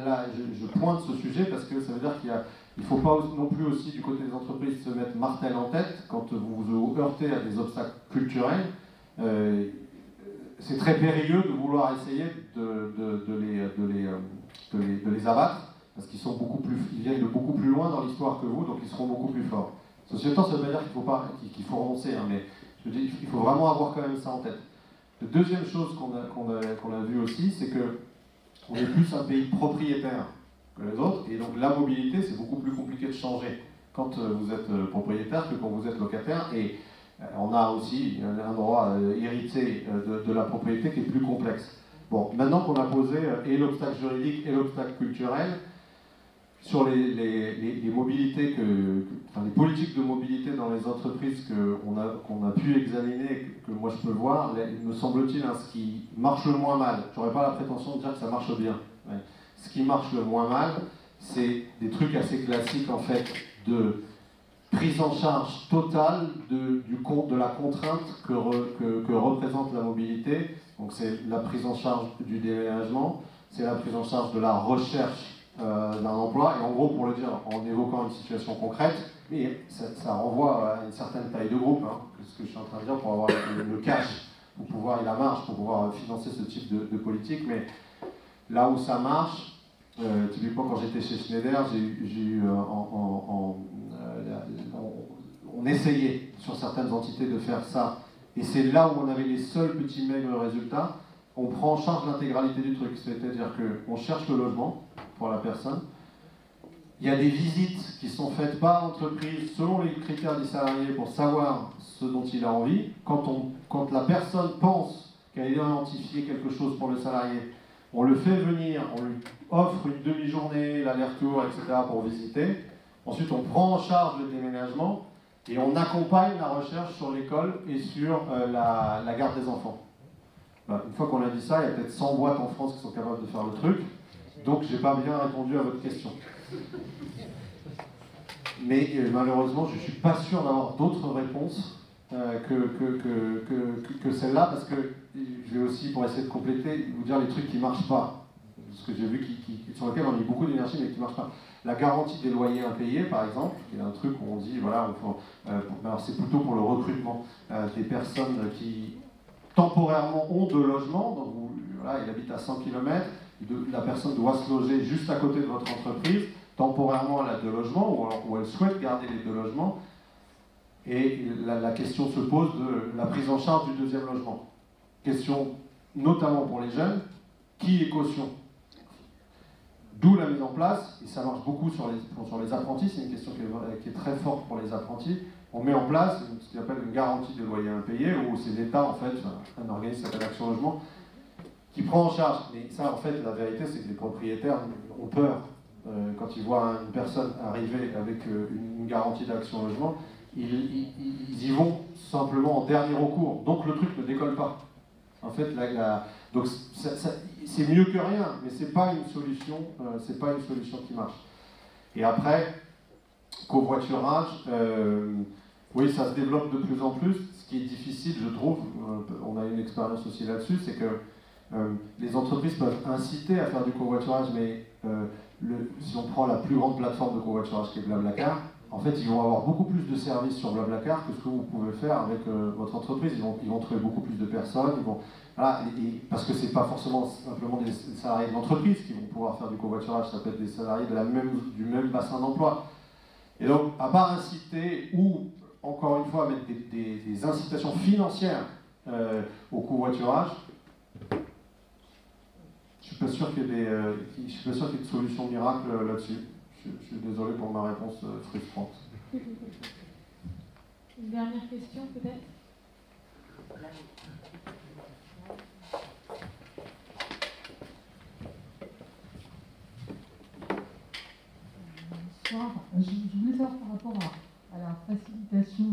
je pointe ce sujet parce que ça veut dire qu'il ne faut pas non plus aussi du côté des entreprises se mettre martel en tête quand vous vous heurtez à des obstacles culturels. C'est très périlleux de vouloir essayer de les abattre parce qu'ils viennent de beaucoup plus loin dans l'histoire que vous, donc ils seront beaucoup plus forts. Ceci étant, ça ne veut pas dire qu'il faut renoncer, hein, mais je dis, il faut vraiment avoir quand même ça en tête. La deuxième chose qu'on a vu aussi, c'est que on est plus un pays propriétaire que les autres, et donc la mobilité, c'est beaucoup plus compliqué de changer quand vous êtes propriétaire que quand vous êtes locataire, et on a aussi un droit hérité de la propriété qui est plus complexe. Bon, maintenant qu'on a posé et l'obstacle juridique et l'obstacle culturel, sur les mobilités, les politiques de mobilité dans les entreprises qu'on a pu examiner, que moi je peux voir, il me semble-t-il, ce qui marche le moins mal, j'aurais pas la prétention de dire que ça marche bien, ouais. Ce qui marche le moins mal, c'est des trucs assez classiques en fait, de prise en charge totale de la contrainte que représente la mobilité. Donc c'est la prise en charge du déménagement, c'est la prise en charge de la recherche d'un emploi, et en gros, pour le dire en évoquant une situation concrète, mais ça renvoie à une certaine taille de groupe, hein, ce que je suis en train de dire, pour avoir le cash, pour pouvoir, et la marge, pour pouvoir financer ce type de politique. Mais là où ça marche, typiquement quand j'étais chez Schneider, on essayait sur certaines entités de faire ça, et c'est là où on avait les seuls petits maigres résultats. On prend en charge l'intégralité du truc, c'est-à-dire qu'on cherche le logement pour la personne. Il y a des visites qui sont faites par l'entreprise selon les critères du salarié pour savoir ce dont il a envie. Quand la personne pense qu'elle a identifié quelque chose pour le salarié, on le fait venir, on lui offre une demi-journée, l'aller-retour, etc. pour visiter. Ensuite, on prend en charge le déménagement et on accompagne la recherche sur l'école et sur la garde des enfants. Une fois qu'on a dit ça, il y a peut-être 100 boîtes en France qui sont capables de faire le truc, donc j'ai pas bien répondu à votre question. Mais malheureusement, je ne suis pas sûr d'avoir d'autres réponses que celle-là, parce que je vais aussi, pour essayer de compléter, vous dire les trucs qui ne marchent pas, ce que j'ai vu sur lesquels on a mis beaucoup d'énergie mais qui ne marchent pas. La garantie des loyers impayés, par exemple, qui est un truc où on dit, voilà, alors c'est plutôt pour le recrutement des personnes qui temporairement ont de logements, donc voilà, il habite à 100 km, la personne doit se loger juste à côté de votre entreprise, temporairement elle a 2 logements, ou elle souhaite garder les 2 logements, et la question se pose de la prise en charge du 2e logement. Question notamment pour les jeunes, qui est caution? D'où la mise en place, et ça marche beaucoup sur les apprentis, c'est une question qui est très forte pour les apprentis. on met en place ce qu'on appelle une garantie de loyer impayé, où c'est l'État, en fait, un organisme qui s'appelle Action Logement, qui prend en charge. Mais ça, en fait, la vérité, c'est que les propriétaires ont peur. Quand ils voient une personne arriver avec une garantie d'Action Logement, ils y vont simplement en dernier recours. Donc le truc ne décolle pas. En fait, donc c'est mieux que rien, mais c'est pas une solution qui marche. Et après, covoiturage, oui, ça se développe de plus en plus. Ce qui est difficile, je trouve, on a une expérience aussi là-dessus, c'est que les entreprises peuvent inciter à faire du covoiturage, mais si on prend la plus grande plateforme de covoiturage qui est Blablacar, en fait, ils vont avoir beaucoup plus de services sur Blablacar que ce que vous pouvez faire avec votre entreprise. Ils vont trouver beaucoup plus de personnes. Voilà, parce que ce n'est pas forcément simplement des salariés de l'entreprise qui vont pouvoir faire du covoiturage, ça peut être des salariés du même bassin d'emploi. Et donc, à part inciter ou, encore une fois, mettre des incitations financières au covoiturage, je ne suis pas sûr qu'il y ait de solution miracle là-dessus. Je suis désolé pour ma réponse frustrante. Une dernière question, peut-être ? Bonsoir. Je voulais savoir par rapport à la facilitation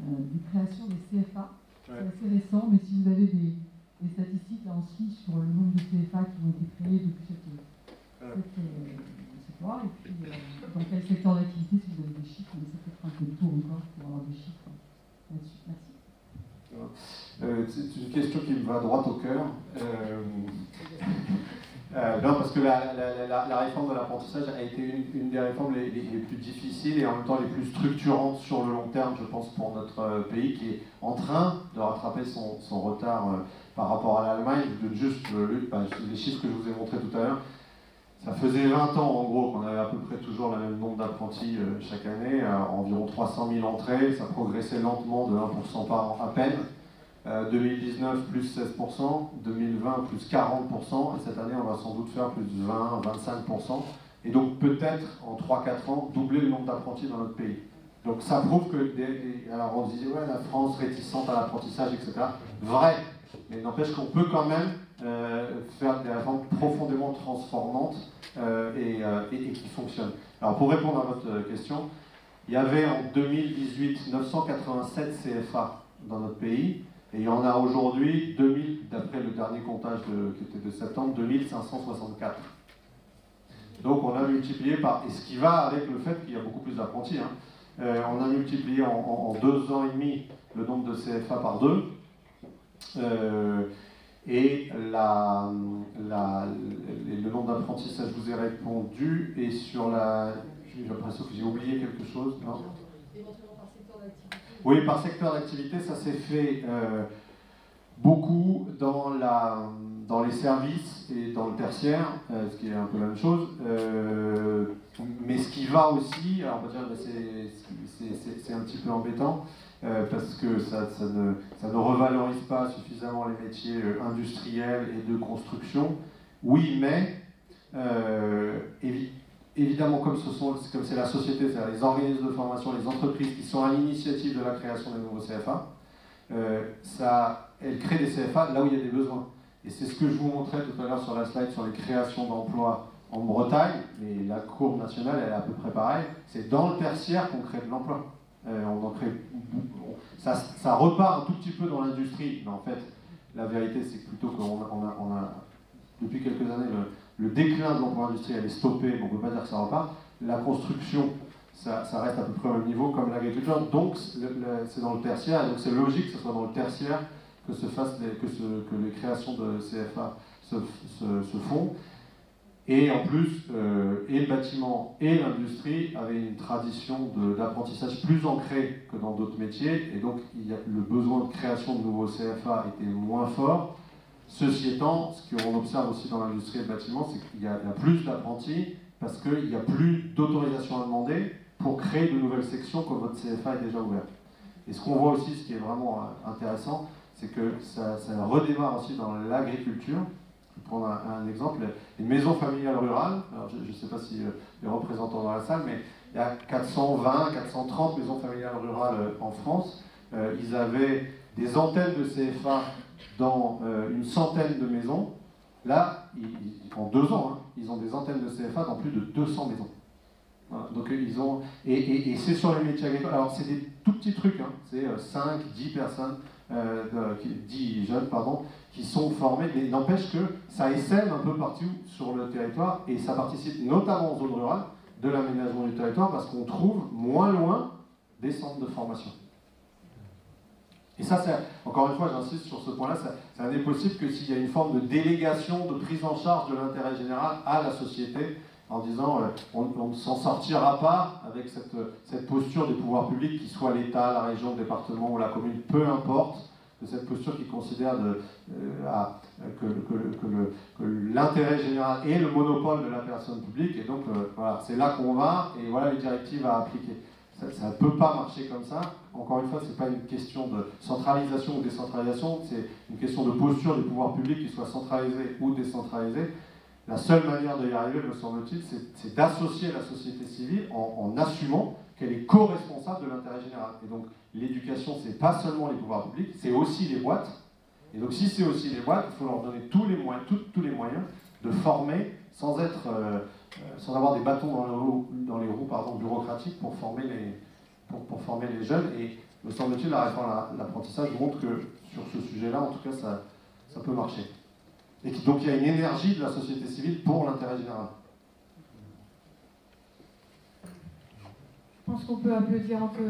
des créations des CFA. C'est assez récent, mais si vous avez des statistiques là aussi sur le nombre de CFA qui ont été créés depuis cette loi, et puis dans quel secteur d'activité, si vous avez des chiffres, mais ça peut être un peu de tour encore pour avoir des chiffres là-dessus. Merci. C'est une question qui me va droit au cœur. Non, parce que la réforme de l'apprentissage a été une des réformes les plus difficiles et en même temps les plus structurantes sur le long terme, je pense, pour notre pays, qui est en train de rattraper son retard par rapport à l'Allemagne. Je donne juste les chiffres que je vous ai montrés tout à l'heure. Ça faisait 20 ans, en gros, qu'on avait à peu près toujours le même nombre d'apprentis chaque année, environ 300 000 entrées. Ça progressait lentement de 1% par an à peine. 2019, plus 16%, 2020, plus 40%, et cette année, on va sans doute faire plus de 20, 25%, et donc peut-être, en 3-4 ans, doubler le nombre d'apprentis dans notre pays. Donc ça prouve que, alors on disait, ouais, la France réticente à l'apprentissage, etc. Vrai, mais n'empêche qu'on peut quand même faire des réformes profondément transformantes et qui fonctionnent. Alors pour répondre à votre question, il y avait en 2018 987 CFA dans notre pays, et il y en a aujourd'hui 2000, d'après le dernier comptage qui était de septembre, 2564. Donc on a multiplié par, et ce qui va avec le fait qu'il y a beaucoup plus d'apprentis, on a multiplié en 2 ans et demi le nombre de CFA par 2, et le nombre d'apprentis, ça je vous ai répondu, et sur j'ai l'impression que j'ai oublié quelque chose, non ? Oui, par secteur d'activité, ça s'est fait beaucoup dans les services et dans le tertiaire, ce qui est un peu la même chose. Mais ce qui va aussi, alors on va dire, c'est un petit peu embêtant, parce que ça ne revalorise pas suffisamment les métiers industriels et de construction. Oui, mais évidemment, comme c'est la société, c'est-à-dire les organismes de formation, les entreprises qui sont à l'initiative de la création des nouveaux CFA, elles créent des CFA là où il y a des besoins. Et c'est ce que je vous montrais tout à l'heure sur la slide sur les créations d'emplois en Bretagne, mais la courbe nationale, elle est à peu près pareille. C'est dans le tertiaire qu'on crée de l'emploi. Ça repart un tout petit peu dans l'industrie, mais en fait, la vérité, c'est que plutôt qu'on a depuis quelques années, le déclin de l'emploi industriel est stoppé, on ne peut pas dire que ça repart. La construction, ça reste à peu près au même niveau comme l'agriculture, donc c'est dans le tertiaire, et donc c'est logique que ce soit dans le tertiaire que les créations de CFA se font. Et en plus, et le bâtiment et l'industrie avaient une tradition d'apprentissage plus ancrée que dans d'autres métiers, et donc le besoin de création de nouveaux CFA était moins fort. Ceci étant, ce qu'on observe aussi dans l'industrie et le bâtiment, c'est qu'il y a plus d'apprentis parce qu'il n'y a plus d'autorisation à demander pour créer de nouvelles sections quand votre CFA est déjà ouvert. Et ce qu'on voit aussi, ce qui est vraiment intéressant, c'est que ça redémarre aussi dans l'agriculture. vais prendre un exemple, les maisons familiales rurales. Alors, je ne sais pas si les représentants dans la salle, mais il y a 420, 430 maisons familiales rurales en France. Ils avaient des antennes de CFA dans une centaine de maisons. Là, en 2 ans, hein, ils ont des antennes de CFA dans plus de 200 maisons. Voilà, donc ils ont, et c'est sur les métiers agricoles. Alors c'est des tout petits trucs, hein, c'est 5, 10 personnes, 10 jeunes, pardon, qui sont formés, mais il n'empêche que ça essaime un peu partout sur le territoire et ça participe notamment aux zones rurales de l'aménagement du territoire parce qu'on trouve moins loin des centres de formation. Et ça, encore une fois, j'insiste sur ce point-là, ça n'est possible que s'il y a une forme de délégation, de prise en charge de l'intérêt général à la société, en disant on ne s'en sortira pas avec cette posture des pouvoirs publics, qui soit l'État, la région, le département ou la commune, peu importe, de cette posture qui considère que l'intérêt général est le monopole de la personne publique, et donc voilà, c'est là qu'on va, et voilà les directives à appliquer. Ça ne peut pas marcher comme ça. Encore une fois, ce n'est pas une question de centralisation ou décentralisation, c'est une question de posture des pouvoirs publics, qu'ils soient centralisés ou décentralisés. La seule manière de y arriver, me semble-t-il, c'est d'associer la société civile en assumant qu'elle est co-responsable de l'intérêt général. Et donc, l'éducation, ce n'est pas seulement les pouvoirs publics, c'est aussi les boîtes. Et donc, si c'est aussi les boîtes, il faut leur donner tous les moyens de former sans avoir des bâtons dans les roues bureaucratiques pour former les jeunes. Et me semble-t-il, la réforme à l'apprentissage montre que sur ce sujet-là, en tout cas, ça peut marcher. Et donc il y a une énergie de la société civile pour l'intérêt général. Je pense qu'on peut applaudir un peu.